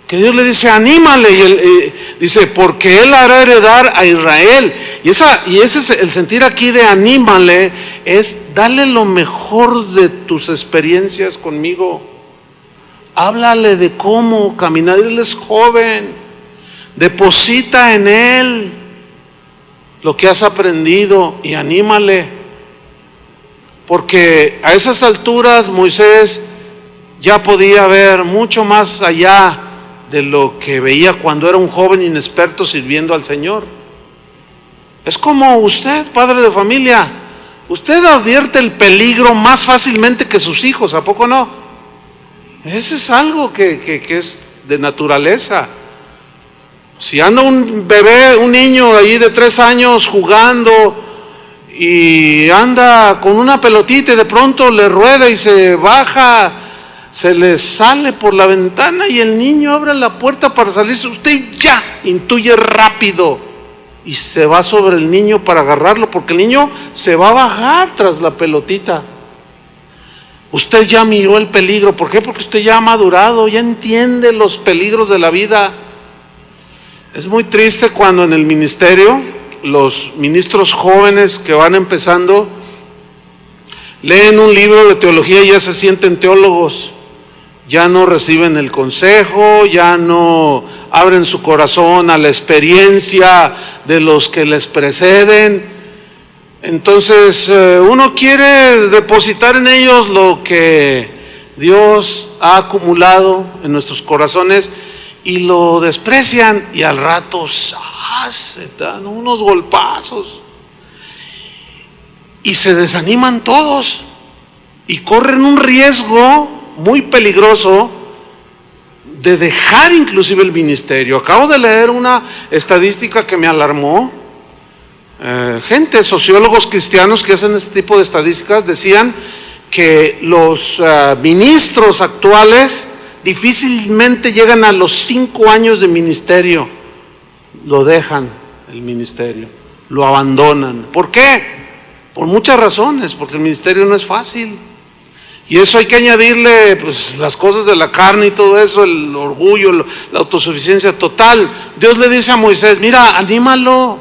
[SPEAKER 1] que Dios le dice, anímale, y él, dice, porque él hará heredar a Israel. Y ese es el sentir aquí de anímale, es dale lo mejor de tus experiencias conmigo. Háblale de cómo caminar, él es joven, deposita en él lo que has aprendido y anímale, porque a esas alturas Moisés ya podía ver mucho más allá de lo que veía cuando era un joven inexperto sirviendo al Señor. Es como usted, padre de familia, usted advierte el peligro más fácilmente que sus hijos, ¿a poco no? Ese es algo que es de naturaleza. Si anda un bebé, un niño ahí de 3 años jugando y anda con una pelotita y de pronto le rueda y se baja, se le sale por la ventana y el niño abre la puerta para salirse, usted ya intuye rápido y se va sobre el niño para agarrarlo, porque el niño se va a bajar tras la pelotita. Usted ya miró el peligro. ¿Por qué? Porque usted ya ha madurado, ya entiende los peligros de la vida. Es muy triste cuando en el ministerio los ministros jóvenes que van empezando leen un libro de teología y ya se sienten teólogos. ya no reciben el consejo, ya no abren su corazón a la experiencia de los que les preceden. Entonces uno quiere depositar en ellos lo que Dios ha acumulado en nuestros corazones y lo desprecian, y al rato se dan unos golpazos y se desaniman todos y corren un riesgo muy peligroso de dejar inclusive el ministerio. Acabo de leer una estadística que me alarmó. Sociólogos cristianos que hacen este tipo de estadísticas decían que los ministros actuales difícilmente llegan a los 5 años de ministerio. Lo dejan el ministerio, lo abandonan. ¿Por qué? Por muchas razones, porque el ministerio no es fácil. Y eso hay que añadirle pues, las cosas de la carne y todo eso, el orgullo, la autosuficiencia total. Dios le dice a Moisés, mira, anímalo,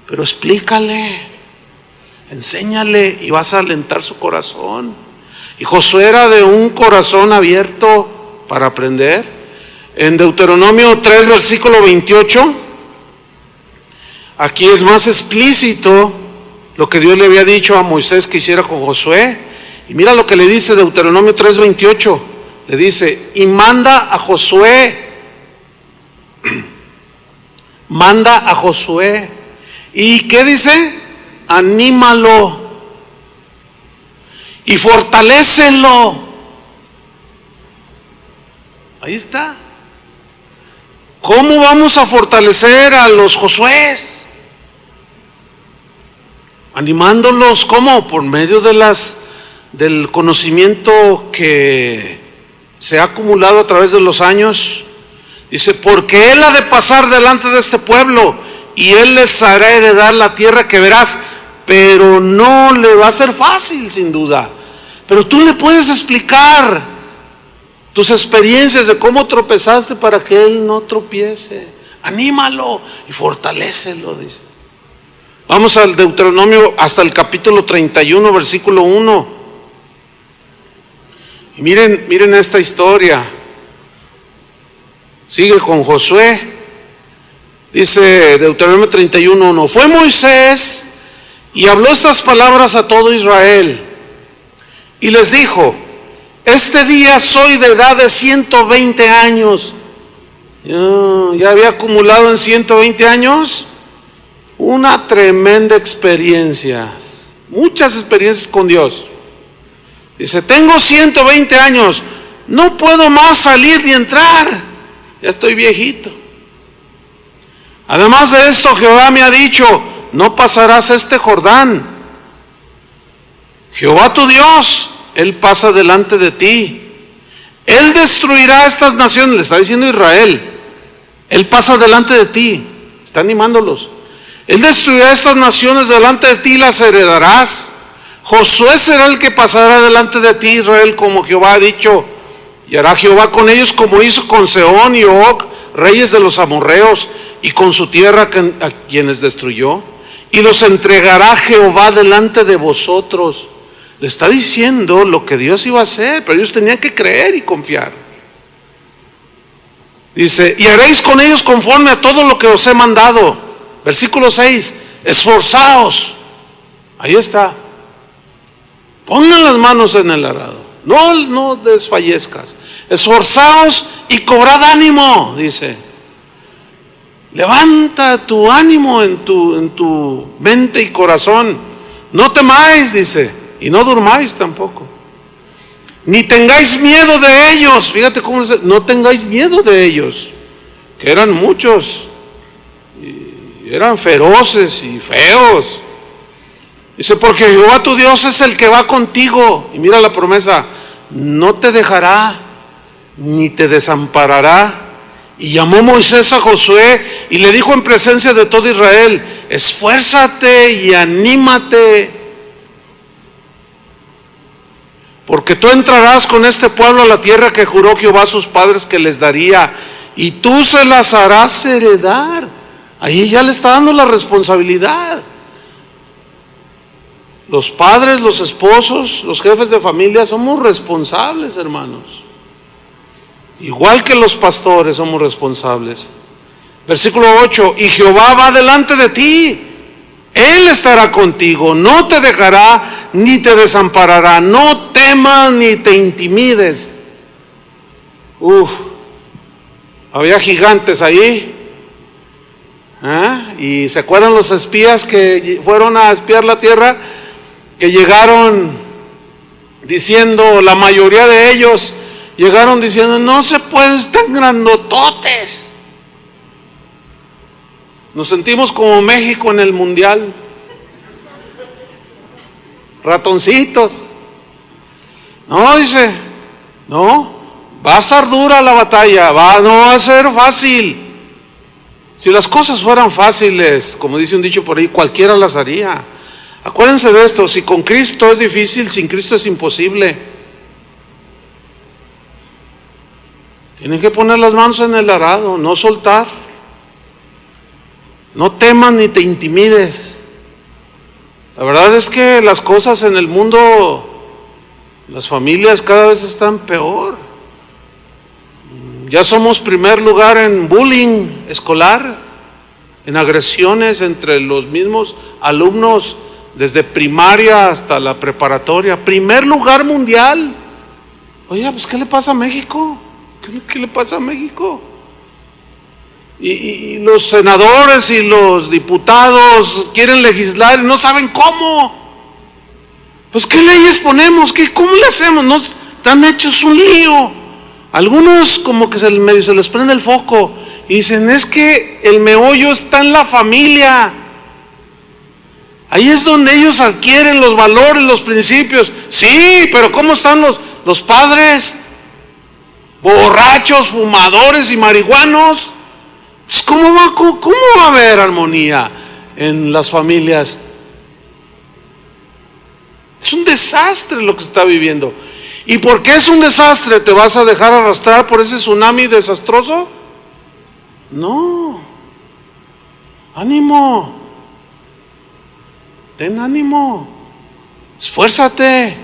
[SPEAKER 1] pero explícale, enséñale y vas a alentar su corazón. Y Josué era de un corazón abierto para aprender. En Deuteronomio 3, versículo 28, aquí es más explícito lo que Dios le había dicho a Moisés que hiciera con Josué. Y mira lo que le dice Deuteronomio 3:28. Le dice, y manda a Josué. Manda a Josué. ¿Y qué dice? Anímalo. Y fortalécelo. Ahí está. ¿Cómo vamos a fortalecer a los Josués? Animándolos, ¿cómo? Por medio del conocimiento que se ha acumulado a través de los años. Dice, porque Él ha de pasar delante de este pueblo y Él les hará heredar la tierra que verás, pero no le va a ser fácil, sin duda. Pero tú le puedes explicar tus experiencias de cómo tropezaste para que Él no tropiece. Anímalo y fortalécelo, dice. Vamos al Deuteronomio hasta el capítulo 31, versículo 1. Y miren esta historia. Sigue con Josué. Dice Deuteronomio 31:1. Fue Moisés y habló estas palabras a todo Israel. Y les dijo, este día soy de edad de 120 años. Ya había acumulado en 120 años una tremenda experiencia. Muchas experiencias con Dios. Dice, tengo 120 años, no puedo más salir ni entrar, ya estoy viejito. Además de esto, Jehová me ha dicho, no pasarás este Jordán. Jehová tu Dios, Él pasa delante de ti. Él destruirá estas naciones, le está diciendo Israel. Él pasa delante de ti, está animándolos. Él destruirá estas naciones delante de ti y las heredarás. Josué será el que pasará delante de ti, Israel, como Jehová ha dicho. Y hará Jehová con ellos como hizo con Sehón y Og, reyes de los amorreos, y con su tierra a quienes destruyó. Y los entregará Jehová delante de vosotros. Le está diciendo lo que Dios iba a hacer, pero ellos tenían que creer y confiar. Dice, y haréis con ellos conforme a todo lo que os he mandado. Versículo 6, esforzaos. Ahí está. Pongan las manos en el arado, no desfallezcas. Esforzaos y cobrad ánimo, dice. Levanta tu ánimo en tu mente y corazón. No temáis, dice, y no durmáis tampoco. Ni tengáis miedo de ellos. Fíjate cómo dice, no tengáis miedo de ellos, que eran muchos, y eran feroces y feos. Dice, porque Jehová tu Dios es el que va contigo. Y mira la promesa, no te dejará, ni te desamparará. Y llamó Moisés a Josué y le dijo en presencia de todo Israel, esfuérzate y anímate, porque tú entrarás con este pueblo a la tierra que juró Jehová a sus padres que les daría, y tú se las harás heredar. Ahí ya le está dando la responsabilidad. Los padres, los esposos, los jefes de familia somos responsables, hermanos. Igual que los pastores somos responsables. Versículo 8, y Jehová va delante de ti, Él estará contigo, no te dejará ni te desamparará, no temas ni te intimides. Había gigantes ahí. Y se acuerdan los espías que fueron a espiar la tierra, que llegaron diciendo, la mayoría de ellos llegaron diciendo, no se pueden, están grandototes. Nos sentimos como México en el mundial, ratoncitos. No, dice, no, va a ser dura la batalla, no va a ser fácil. Si las cosas fueran fáciles, como dice un dicho por ahí, cualquiera las haría. Acuérdense de esto, si con Cristo es difícil, sin Cristo es imposible. Tienen que poner las manos en el arado, no soltar. No temas ni te intimides. La verdad es que las cosas en el mundo, las familias cada vez están peor. Ya somos primer lugar en bullying escolar, en agresiones entre los mismos alumnos, desde primaria hasta la preparatoria. Primer lugar mundial. Oye, pues ¿qué le pasa a México? ¿Qué le pasa a México? Y los senadores y los diputados quieren legislar y no saben cómo. Pues ¿qué leyes ponemos? ¿Cómo le hacemos? No, están hechos un lío. Algunos como que medio se les prende el foco y dicen, es que el meollo está en la familia. Ahí es donde ellos adquieren los valores, los principios. Sí, pero ¿cómo están los padres? Borrachos, fumadores y marihuanos. ¿Cómo va a haber armonía en las familias? Es un desastre lo que se está viviendo. ¿Y por qué es un desastre? ¿Te vas a dejar arrastrar por ese tsunami desastroso? No. Ánimo. Ten ánimo. Esfuérzate.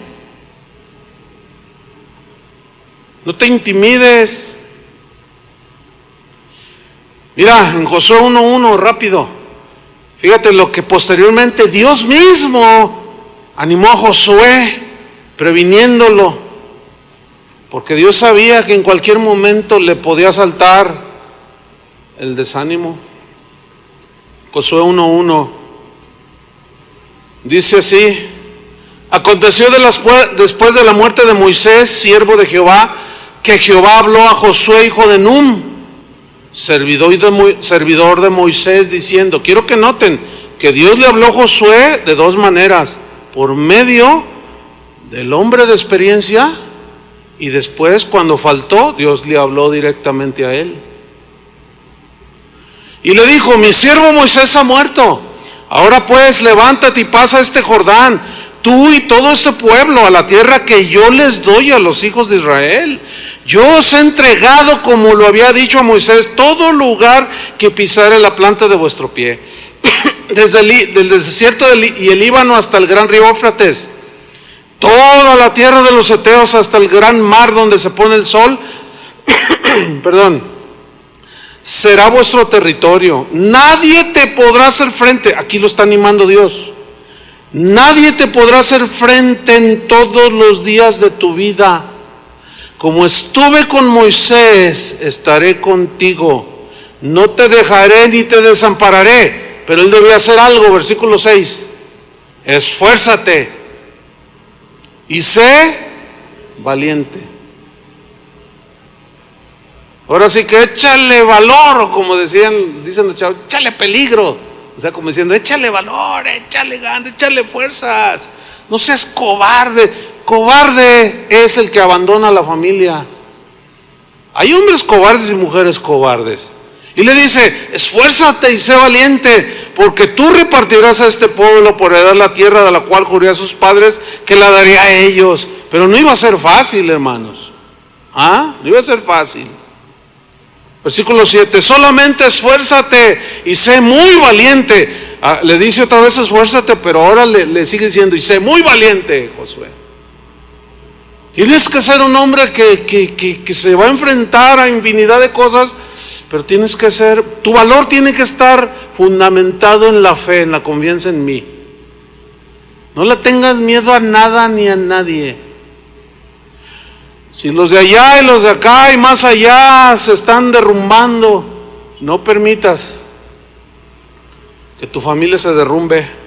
[SPEAKER 1] No te intimides. Mira, en Josué 1:1, rápido. Fíjate lo que posteriormente Dios mismo animó a Josué, previniéndolo, porque Dios sabía que en cualquier momento le podía saltar el desánimo. Josué 1:1 dice así: aconteció después de la muerte de Moisés, siervo de Jehová, que Jehová habló a Josué, hijo de Nun, servidor de Moisés, diciendo, quiero que noten que Dios le habló a Josué de dos maneras: por medio del hombre de experiencia, y después, cuando faltó, Dios le habló directamente a él. Y le dijo, mi siervo Moisés ha muerto. Ahora pues, levántate y pasa este Jordán, tú y todo este pueblo, a la tierra que yo les doy a los hijos de Israel. Yo os he entregado, como lo había dicho a Moisés, todo lugar que pisare la planta de vuestro pie, desde el desierto y el Líbano hasta el gran río Éufrates, toda la tierra de los heteos hasta el gran mar donde se pone el sol, será vuestro territorio. Nadie te podrá hacer frente, aquí lo está animando Dios, nadie te podrá hacer frente en todos los días de tu vida. Como estuve con Moisés, estaré contigo. No te dejaré ni te desampararé. Pero él debía hacer algo, versículo 6. Esfuérzate y sé valiente. Ahora sí que échale valor, o como dicen los chavos, échale peligro. O sea, como diciendo, échale valor, échale ganas, échale fuerzas. No seas cobarde. Cobarde es el que abandona a la familia. Hay hombres cobardes y mujeres cobardes. Y le dice, esfuérzate y sé valiente, porque tú repartirás a este pueblo por heredar la tierra de la cual juré a sus padres que la daría a ellos. Pero no iba a ser fácil, hermanos. No iba a ser fácil. Versículo 7, solamente esfuérzate y sé muy valiente. Le dice otra vez esfuérzate, pero ahora le sigue diciendo, y sé muy valiente, Josué. Tienes que ser un hombre que se va a enfrentar a infinidad de cosas, pero tienes que ser, tu valor tiene que estar fundamentado en la fe, en la confianza en mí. No le tengas miedo a nada ni a nadie. Si los de allá y los de acá y más allá se están derrumbando, no permitas que tu familia se derrumbe.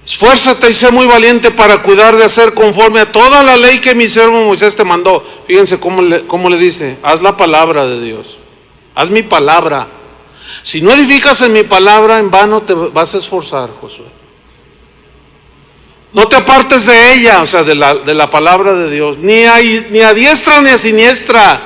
[SPEAKER 1] Esfuérzate y sé muy valiente para cuidar de hacer conforme a toda la ley que mi siervo Moisés te mandó. Fíjense cómo le dice: haz la palabra de Dios, haz mi palabra. Si no edificas en mi palabra, en vano te vas a esforzar, Josué. No te apartes de ella, o sea, de la palabra de Dios, ni a diestra ni a siniestra,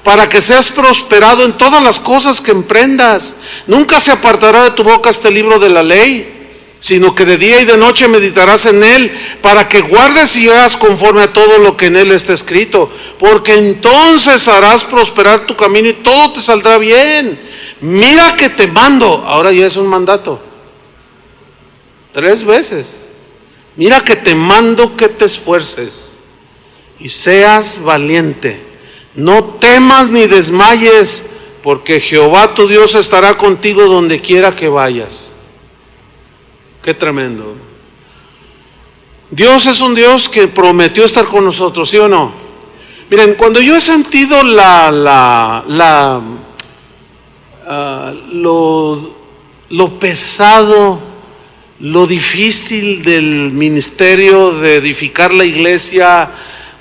[SPEAKER 1] para que seas prosperado en todas las cosas que emprendas. Nunca se apartará de tu boca este libro de la ley, sino que de día y de noche meditarás en él, para que guardes y hagas conforme a todo lo que en él está escrito, porque entonces harás prosperar tu camino y todo te saldrá bien. Mira que te mando, ahora ya es un mandato, 3 veces. Mira que te mando que te esfuerces y seas valiente. No temas ni desmayes, porque Jehová tu Dios estará contigo donde quiera que vayas. Qué tremendo. Dios es un Dios que prometió estar con nosotros, ¿sí o no? Miren, cuando yo he sentido lo pesado, lo difícil del ministerio de edificar la iglesia,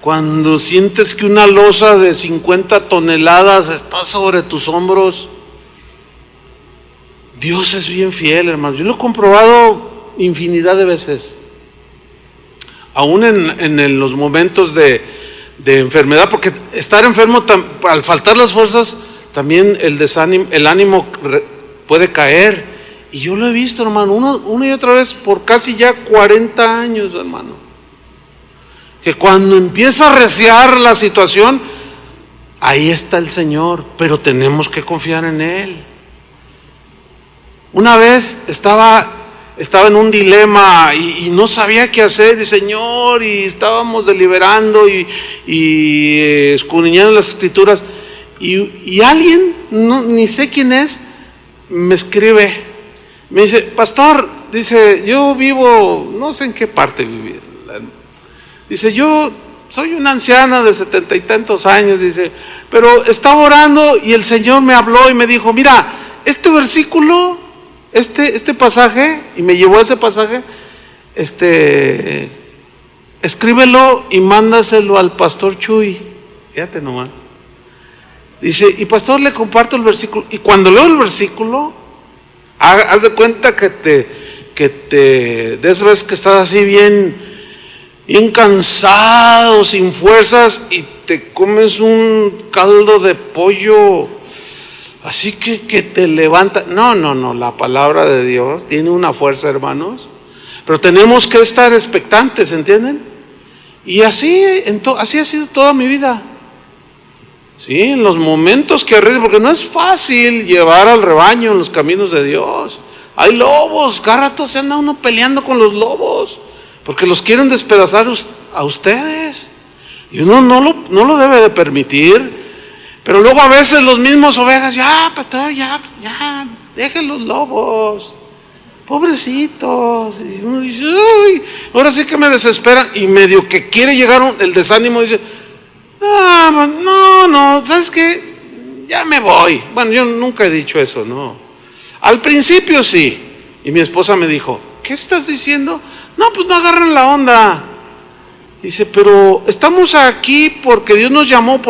[SPEAKER 1] cuando sientes que una losa de 50 toneladas está sobre tus hombros, Dios es bien fiel, hermano. Yo lo he comprobado infinidad de veces. Aún en los momentos de enfermedad, porque estar enfermo, al faltar las fuerzas, también el ánimo puede caer. Y yo lo he visto, hermano, una y otra vez por casi ya 40 años, hermano. Que cuando empieza a reciar la situación, ahí está el Señor, pero tenemos que confiar en Él. Una vez estaba en un dilema y no sabía qué hacer, y Señor, y estábamos deliberando y escudriñando las escrituras, y alguien, ni sé quién es, me escribe, me dice: pastor, dice, yo vivo, no sé en qué parte vivir, dice, yo soy una anciana de 70 y tantos años, dice, pero estaba orando y el Señor me habló y me dijo: mira, este versículo, este pasaje, y me llevó a ese pasaje, escríbelo y mándaselo al pastor Chuy. Fíjate nomás. Dice, y pastor, le comparto el versículo, y cuando leo el versículo, haz de cuenta que de esas veces que estás así bien cansado, sin fuerzas, y te comes un caldo de pollo así que te levanta. No, la palabra de Dios tiene una fuerza, hermanos, pero tenemos que estar expectantes, ¿entienden? Y así ha sido toda mi vida. Sí, en los momentos que arriesgo, porque no es fácil llevar al rebaño en los caminos de Dios. Hay lobos, cada rato se anda uno peleando con los lobos, porque los quieren despedazar a ustedes, y uno no lo debe de permitir. Pero luego a veces los mismos ovejas: ya, pastor, ya, dejen los lobos, pobrecitos. Y uno dice: uy, ahora sí que me desesperan, y medio que quiere llegar el desánimo, dice: no, ¿sabes qué? Ya me voy. Bueno, yo nunca he dicho eso, no. Al principio sí, y mi esposa me dijo: ¿qué estás diciendo? No, pues no agarran la onda. Dice: pero estamos aquí porque Dios nos llamó,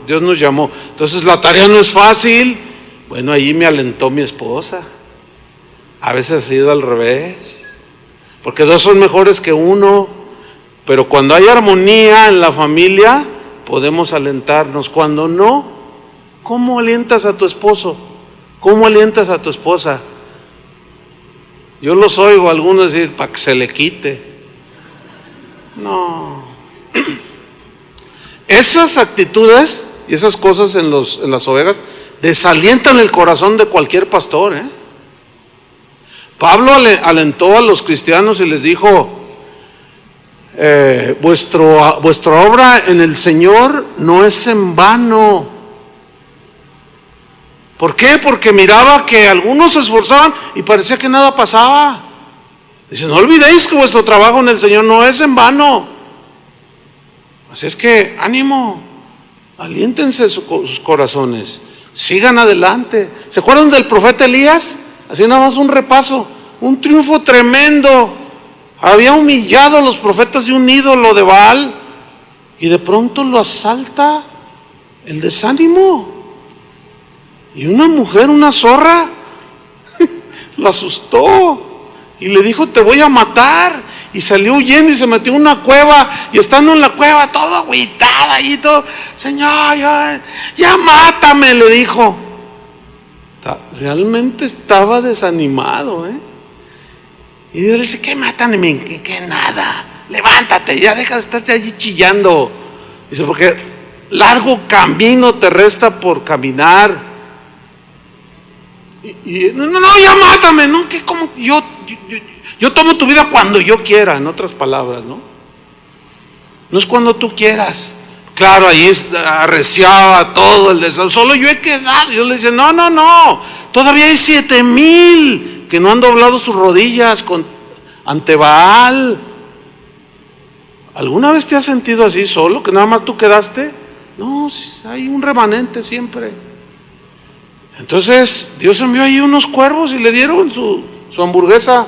[SPEAKER 1] Dios nos llamó. Entonces la tarea no es fácil. Bueno, ahí me alentó mi esposa. A veces ha sido al revés, porque 2 son mejores que 1. Pero cuando hay armonía en la familia, podemos alentarnos. Cuando no, ¿cómo alientas a tu esposo? ¿Cómo alientas a tu esposa? Yo los oigo a algunos decir: para que se le quite. No. Esas actitudes y esas cosas en las ovejas desalientan el corazón de cualquier pastor, ¿eh? Pablo alentó a los cristianos y les dijo: vuestra obra en el Señor no es en vano. ¿Por qué? Porque miraba que algunos se esforzaban y parecía que nada pasaba. Dice, no olvidéis que vuestro trabajo en el Señor no es en vano. Así es que, ánimo, aliéntense sus corazones, sigan adelante. ¿Se acuerdan del profeta Elías? Así nada más un repaso, un triunfo tremendo. Había humillado a los profetas de un ídolo de Baal y de pronto lo asalta el desánimo. Y una mujer, una zorra, lo asustó y le dijo, te voy a matar. Y salió huyendo y se metió en una cueva, y estando en la cueva todo agüitada y todo, Señor, ya mátame, le dijo. Realmente estaba desanimado, Y Dios le dice, ¿qué mátame? ¿Qué nada? Levántate, ya deja de estar allí chillando. Dice, porque largo camino te resta por caminar. No, ya mátame, ¿no? Que como yo tomo tu vida cuando yo quiera, en otras palabras, ¿no? No es cuando tú quieras. Claro, ahí arreciaba todo el deseo. Solo yo he quedado. Dios le dice, no. Todavía hay 7,000 que no han doblado sus rodillas ante Baal. ¿Alguna vez te has sentido así solo? ¿Que nada más tú quedaste? No, hay un remanente siempre. Entonces Dios envió ahí unos cuervos y le dieron su hamburguesa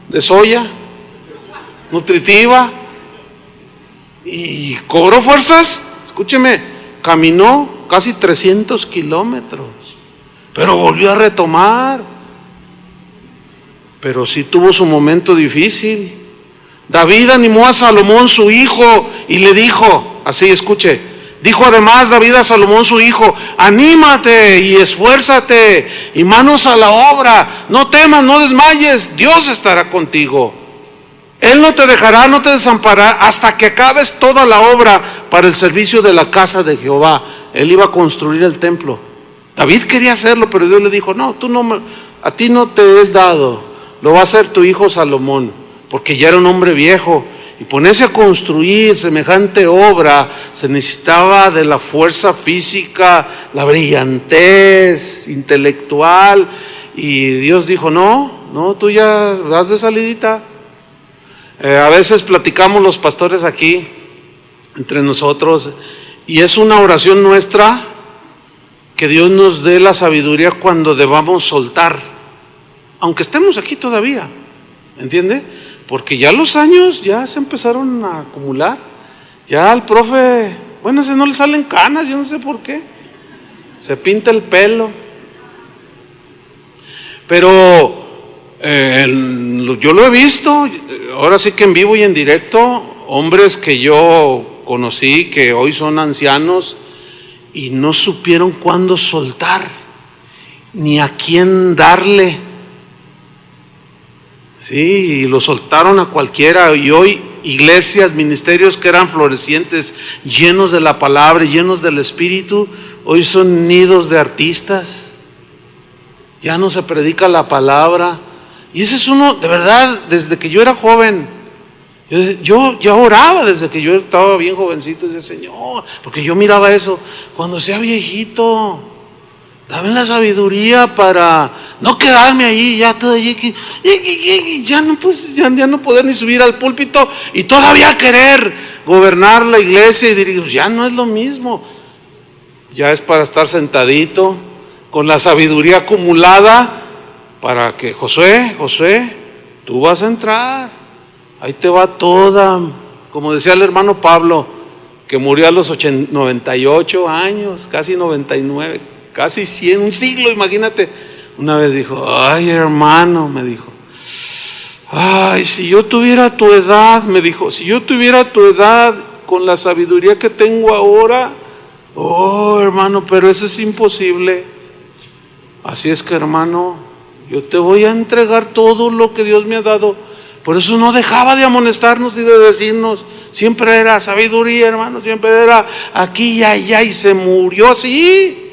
[SPEAKER 1] de soya nutritiva y cobró fuerzas. Escúcheme, caminó casi 300 kilómetros, pero volvió a retomar. Pero sí tuvo su momento difícil. David animó a Salomón su hijo y le dijo, así escuche, dijo además David a Salomón su hijo, anímate y esfuérzate y manos a la obra, no temas, no desmayes, Dios estará contigo. Él no te dejará, no te desamparará hasta que acabes toda la obra para el servicio de la casa de Jehová. Él iba a construir el templo. David quería hacerlo, pero Dios le dijo, no, a ti no te es dado, lo va a hacer tu hijo Salomón, porque ya era un hombre viejo. Y ponerse a construir semejante obra se necesitaba de la fuerza física, la brillantez intelectual. Y Dios dijo, no, tú ya vas de salidita. A veces platicamos los pastores aquí, entre nosotros, y es una oración nuestra que Dios nos dé la sabiduría cuando debamos soltar, aunque estemos aquí todavía, ¿entiende? Porque ya los años ya se empezaron a acumular. Ya al profe, bueno, no le salen canas, yo no sé por qué. Se pinta el pelo. Pero yo lo he visto, ahora sí que en vivo y en directo, hombres que yo conocí que hoy son ancianos y no supieron cuándo soltar, ni a quién darle. Sí, y lo soltaron a cualquiera, y hoy iglesias, ministerios que eran florecientes, llenos de la palabra, llenos del Espíritu, hoy son nidos de artistas. Ya no se predica la palabra. Y ese es uno, de verdad, desde que yo era joven, yo ya oraba desde que yo estaba bien jovencito, decía, Señor, porque yo miraba eso, cuando sea viejito, dame la sabiduría para no quedarme ahí, ya todo allí, ya no poder ni subir al púlpito y todavía querer gobernar la iglesia y dirigir. Ya no es lo mismo. Ya es para estar sentadito con la sabiduría acumulada para que Josué, tú vas a entrar. Ahí te va toda, como decía el hermano Pablo, que murió a los 98 años, casi 99. Casi 100, un siglo, imagínate. Una vez dijo, ay hermano, me dijo, ay, si yo tuviera tu edad, me dijo, si yo tuviera tu edad con la sabiduría que tengo ahora, oh hermano, pero eso es imposible. Así es que hermano, yo te voy a entregar todo lo que Dios me ha dado. Por eso no dejaba de amonestarnos y de decirnos, siempre era sabiduría, hermano, siempre era aquí y allá, y se murió así.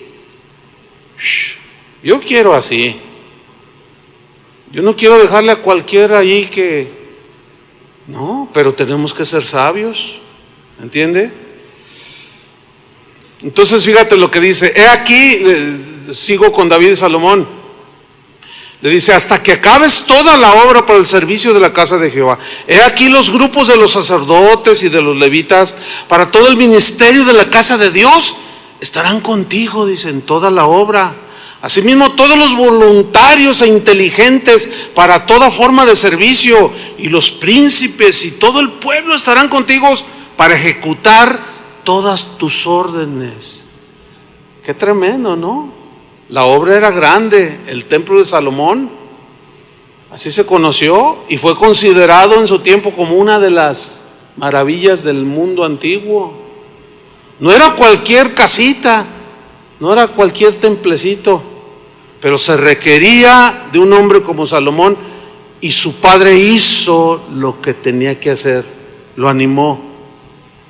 [SPEAKER 1] Yo quiero así. Yo no quiero dejarle a cualquiera ahí que No, pero tenemos que ser sabios, ¿entiende? Entonces fíjate lo que dice, he aquí, sigo con David y Salomón, le dice, hasta que acabes toda la obra para el servicio de la casa de Jehová. He aquí los grupos de los sacerdotes y de los levitas para todo el ministerio de la casa de Dios estarán contigo, dice, en toda la obra. Asimismo, todos los voluntarios e inteligentes para toda forma de servicio, y los príncipes y todo el pueblo estarán contigo para ejecutar todas tus órdenes. Qué tremendo, ¿no? La obra era grande, el templo de Salomón, así se conoció y fue considerado en su tiempo como una de las maravillas del mundo antiguo. No era cualquier casita, no era cualquier templecito, pero se requería de un hombre como Salomón, y su padre hizo lo que tenía que hacer, lo animó.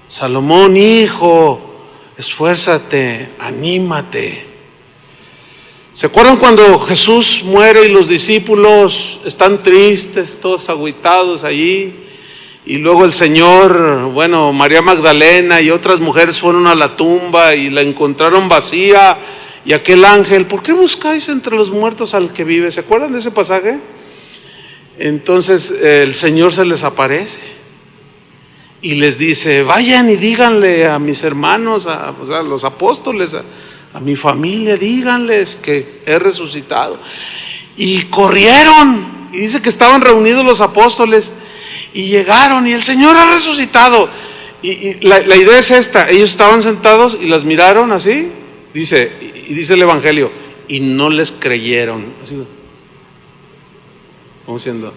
[SPEAKER 1] Salomón, hijo, esfuérzate, anímate. ¿Se acuerdan cuando Jesús muere y los discípulos están tristes, todos agüitados allí? Y luego el Señor, María Magdalena y otras mujeres fueron a la tumba y la encontraron vacía. Y aquel ángel, ¿por qué buscáis entre los muertos al que vive? ¿Se acuerdan de ese pasaje? Entonces el Señor se les aparece y les dice, vayan y díganle a mis hermanos, a los apóstoles, a mi familia, díganles que he resucitado. Y corrieron, y dice que estaban reunidos los apóstoles, y llegaron, y el Señor ha resucitado. Y la idea es esta, ellos estaban sentados y las miraron así, dice el Evangelio, y no les creyeron. Así, ¿cómo siendo?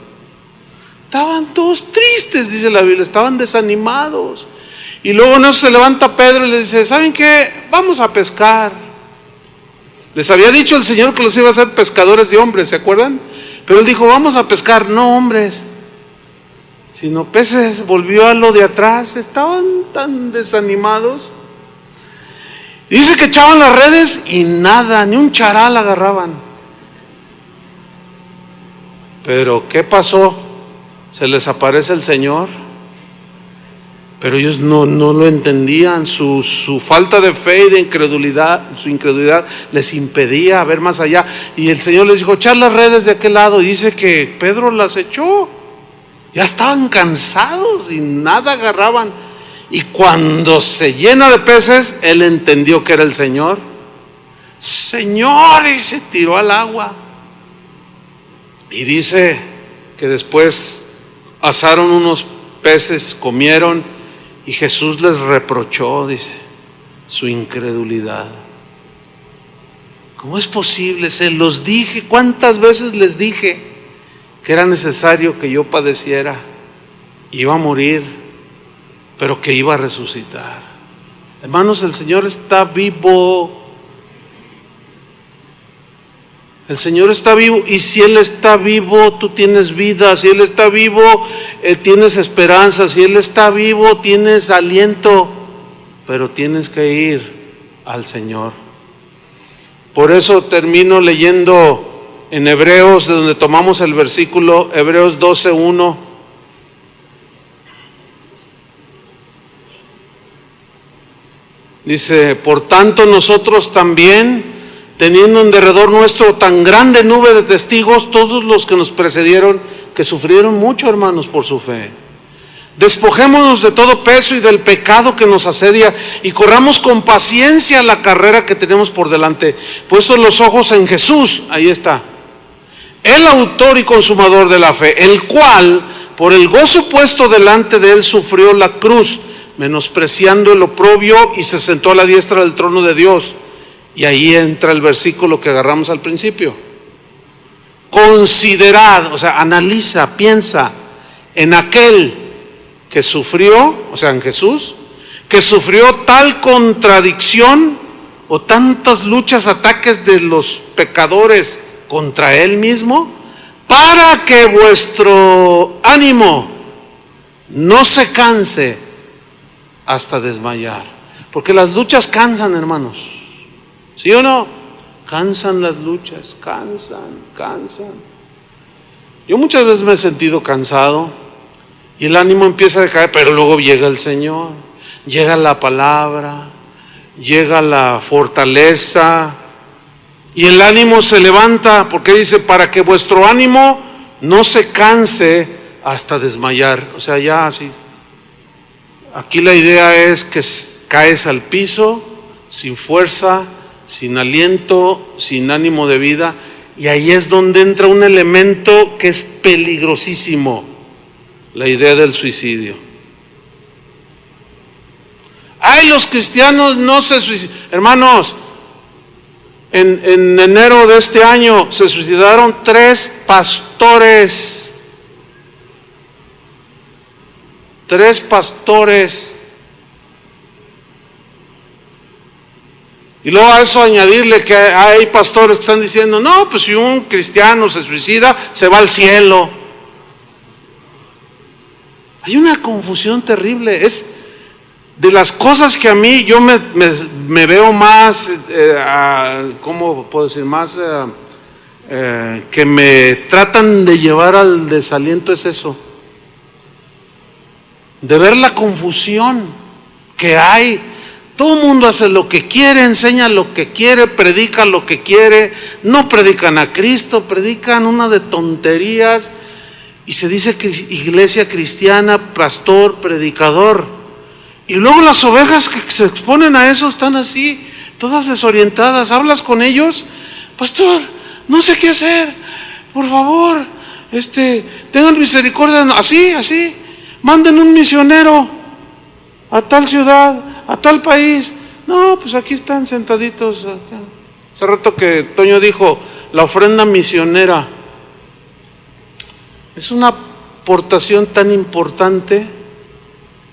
[SPEAKER 1] Estaban todos tristes, dice la Biblia, estaban desanimados. Y luego no se levanta Pedro y les dice, ¿saben qué? Vamos a pescar. Les había dicho el Señor que los iba a hacer pescadores de hombres, ¿se acuerdan? Pero él dijo, vamos a pescar, no hombres, sino peces. Volvió a lo de atrás, estaban tan desanimados. Y dice que echaban las redes y nada, ni un charal agarraban. Pero ¿qué pasó? Se les aparece el Señor. Pero ellos no lo entendían, su falta de fe y de incredulidad, su incredulidad les impedía ver más allá. Y el Señor les dijo, echad las redes de aquel lado. Y dice que Pedro las echó. Ya estaban cansados y nada agarraban. Y cuando se llena de peces, él entendió que era el Señor. Señor, y se tiró al agua. Y dice que después asaron unos peces, comieron. Y Jesús les reprochó, dice, su incredulidad. ¿Cómo es posible? Se los dije, ¿cuántas veces les dije que era necesario que yo padeciera? Iba a morir, pero que iba a resucitar. Hermanos, el Señor está vivo. El Señor está vivo, y si Él está vivo, tú tienes vida. Si Él está vivo, tienes esperanza. Si Él está vivo, tienes aliento, pero tienes que ir al Señor. Por eso termino leyendo en Hebreos, de donde tomamos el versículo, Hebreos 12:1. Dice, por tanto nosotros también, teniendo en derredor nuestro tan grande nube de testigos, todos los que nos precedieron, que sufrieron mucho, hermanos, por su fe, despojémonos de todo peso y del pecado que nos asedia, y corramos con paciencia la carrera que tenemos por delante, puestos los ojos en Jesús. Ahí está, el autor y consumador de la fe, el cual por el gozo puesto delante de él sufrió la cruz, menospreciando el oprobio, y se sentó a la diestra del trono de Dios. Y ahí entra el versículo que agarramos al principio. Considerad, o sea, analiza, piensa en aquel que sufrió, o sea, en Jesús, que sufrió tal contradicción o tantas luchas, ataques de los pecadores contra él mismo, para que vuestro ánimo no se canse hasta desmayar. Porque las luchas cansan, hermanos. ¿Sí o no? Cansan las luchas, cansan. Yo muchas veces me he sentido cansado, y el ánimo empieza a decaer, pero luego llega el Señor, llega la palabra, llega la fortaleza y el ánimo se levanta, porque dice, para que vuestro ánimo no se canse hasta desmayar. O sea, ya así. Aquí la idea es que caes al piso, sin fuerza, sin aliento, sin ánimo de vida, y ahí es donde entra un elemento que es peligrosísimo, la idea del suicidio. Ay, los cristianos no se suicidan. Hermanos, en enero de este año se suicidaron 3 pastores. 3 pastores. Y luego a eso añadirle que hay pastores que están diciendo, no, pues si un cristiano se suicida, se va al cielo. Hay una confusión terrible. Es de las cosas que a mí yo me veo más, ¿cómo puedo decir? Más que me tratan de llevar al desaliento, es eso. De ver la confusión que hay. Todo el mundo hace lo que quiere, enseña lo que quiere, predica lo que quiere. No predican a Cristo, predican una de tonterías. Y se dice iglesia cristiana, pastor, predicador. Y luego las ovejas que se exponen a eso están así, todas desorientadas. Hablas con ellos, pastor, no sé qué hacer, por favor, tengan misericordia, así, manden un misionero a tal ciudad, a tal país. No, pues aquí están sentaditos. Hace rato que Toño dijo, la ofrenda misionera. Es una aportación tan importante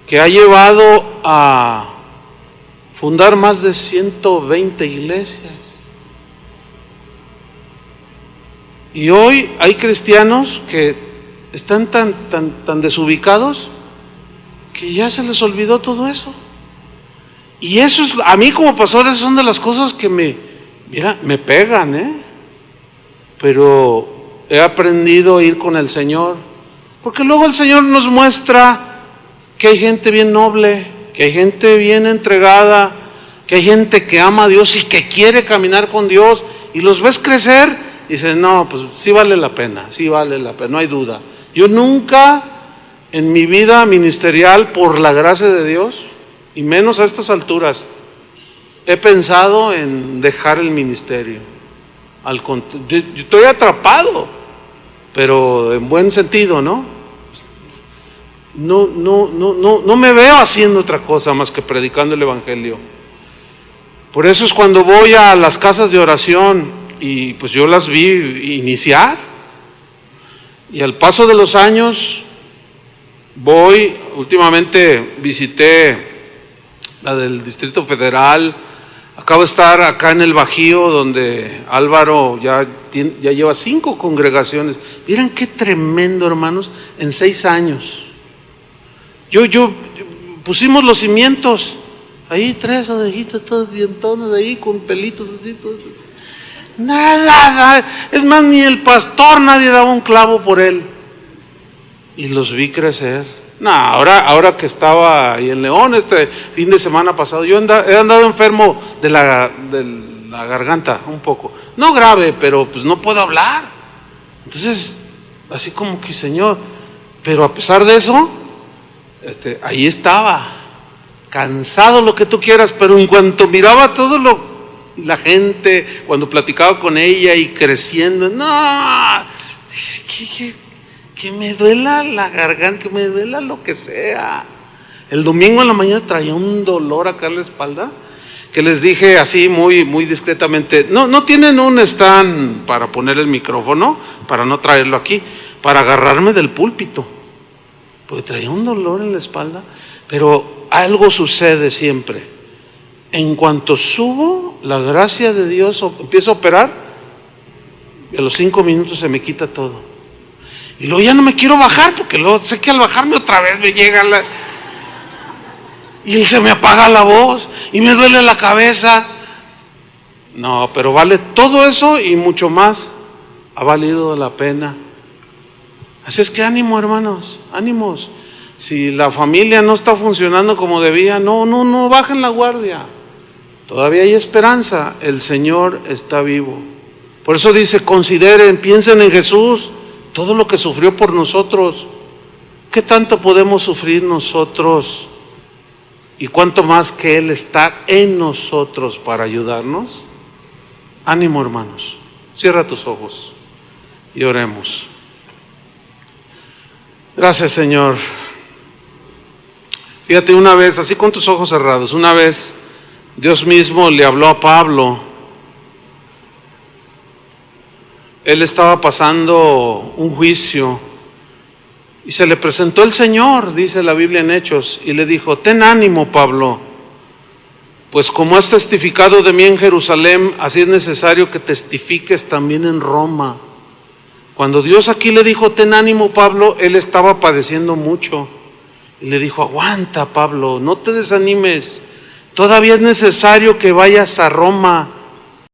[SPEAKER 1] que ha llevado a fundar más de 120 iglesias. Y hoy hay cristianos que están tan desubicados que ya se les olvidó todo eso. Y eso es, a mí como pastor, esas son de las cosas que me pegan, pero he aprendido a ir con el Señor, porque luego el Señor nos muestra que hay gente bien noble, que hay gente bien entregada, que hay gente que ama a Dios y que quiere caminar con Dios, y los ves crecer y dices, no, pues sí vale la pena, no hay duda. Yo nunca en mi vida ministerial, por la gracia de Dios, y menos a estas alturas, he pensado en dejar el ministerio. Yo estoy atrapado, pero en buen sentido, ¿no? No me veo haciendo otra cosa más que predicando el evangelio. Por eso es cuando voy a las casas de oración y pues yo las vi iniciar, y al paso de los años últimamente visité la del Distrito Federal, acabo de estar acá en el Bajío, donde Álvaro ya lleva 5 congregaciones. Miren qué tremendo, hermanos, en 6 años. Yo pusimos los cimientos, ahí 3 ovejitas todas dientonas ahí con pelitos así, todos. Nada, es más, ni el pastor, nadie daba un clavo por él. Y los vi crecer. No, ahora que estaba ahí en León este fin de semana pasado, yo he andado enfermo de la garganta un poco, no grave, pero pues no puedo hablar. Entonces, así como que, Señor, pero a pesar de eso, ahí estaba, cansado, lo que tú quieras, pero en cuanto miraba todo la gente, cuando platicaba con ella y creciendo, no, que me duela la garganta, que me duela lo que sea. El domingo en la mañana traía un dolor acá en la espalda, que les dije así muy, muy discretamente, no tienen un stand para poner el micrófono, para no traerlo aquí, para agarrarme del púlpito, porque traía un dolor en la espalda. Pero algo sucede siempre. En cuanto subo, la gracia de Dios empieza a operar, y a los 5 minutos se me quita todo. Y luego ya no me quiero bajar, porque luego sé que al bajarme otra vez me llega y se me apaga la voz y me duele la cabeza. No, pero vale todo eso y mucho más, ha valido la pena. Así es que ánimo, hermanos, ánimos. Si la familia no está funcionando como debía, no bajen la guardia. Todavía hay esperanza, el Señor está vivo. Por eso dice, consideren, piensen en Jesús, todo lo que sufrió por nosotros. ¿Qué tanto podemos sufrir nosotros? Y cuánto más que Él está en nosotros para ayudarnos. Ánimo, hermanos, cierra tus ojos y oremos. Gracias, Señor. Fíjate, una vez, así con tus ojos cerrados, una vez Dios mismo le habló a Pablo. Él estaba pasando un juicio y se le presentó el Señor, dice la Biblia en Hechos, y le dijo, ten ánimo, Pablo, pues como has testificado de mí en Jerusalén, así es necesario que testifiques también en Roma. Cuando Dios aquí le dijo, ten ánimo, Pablo, él estaba padeciendo mucho. Y le dijo, aguanta, Pablo, no te desanimes. Todavía es necesario que vayas a Roma.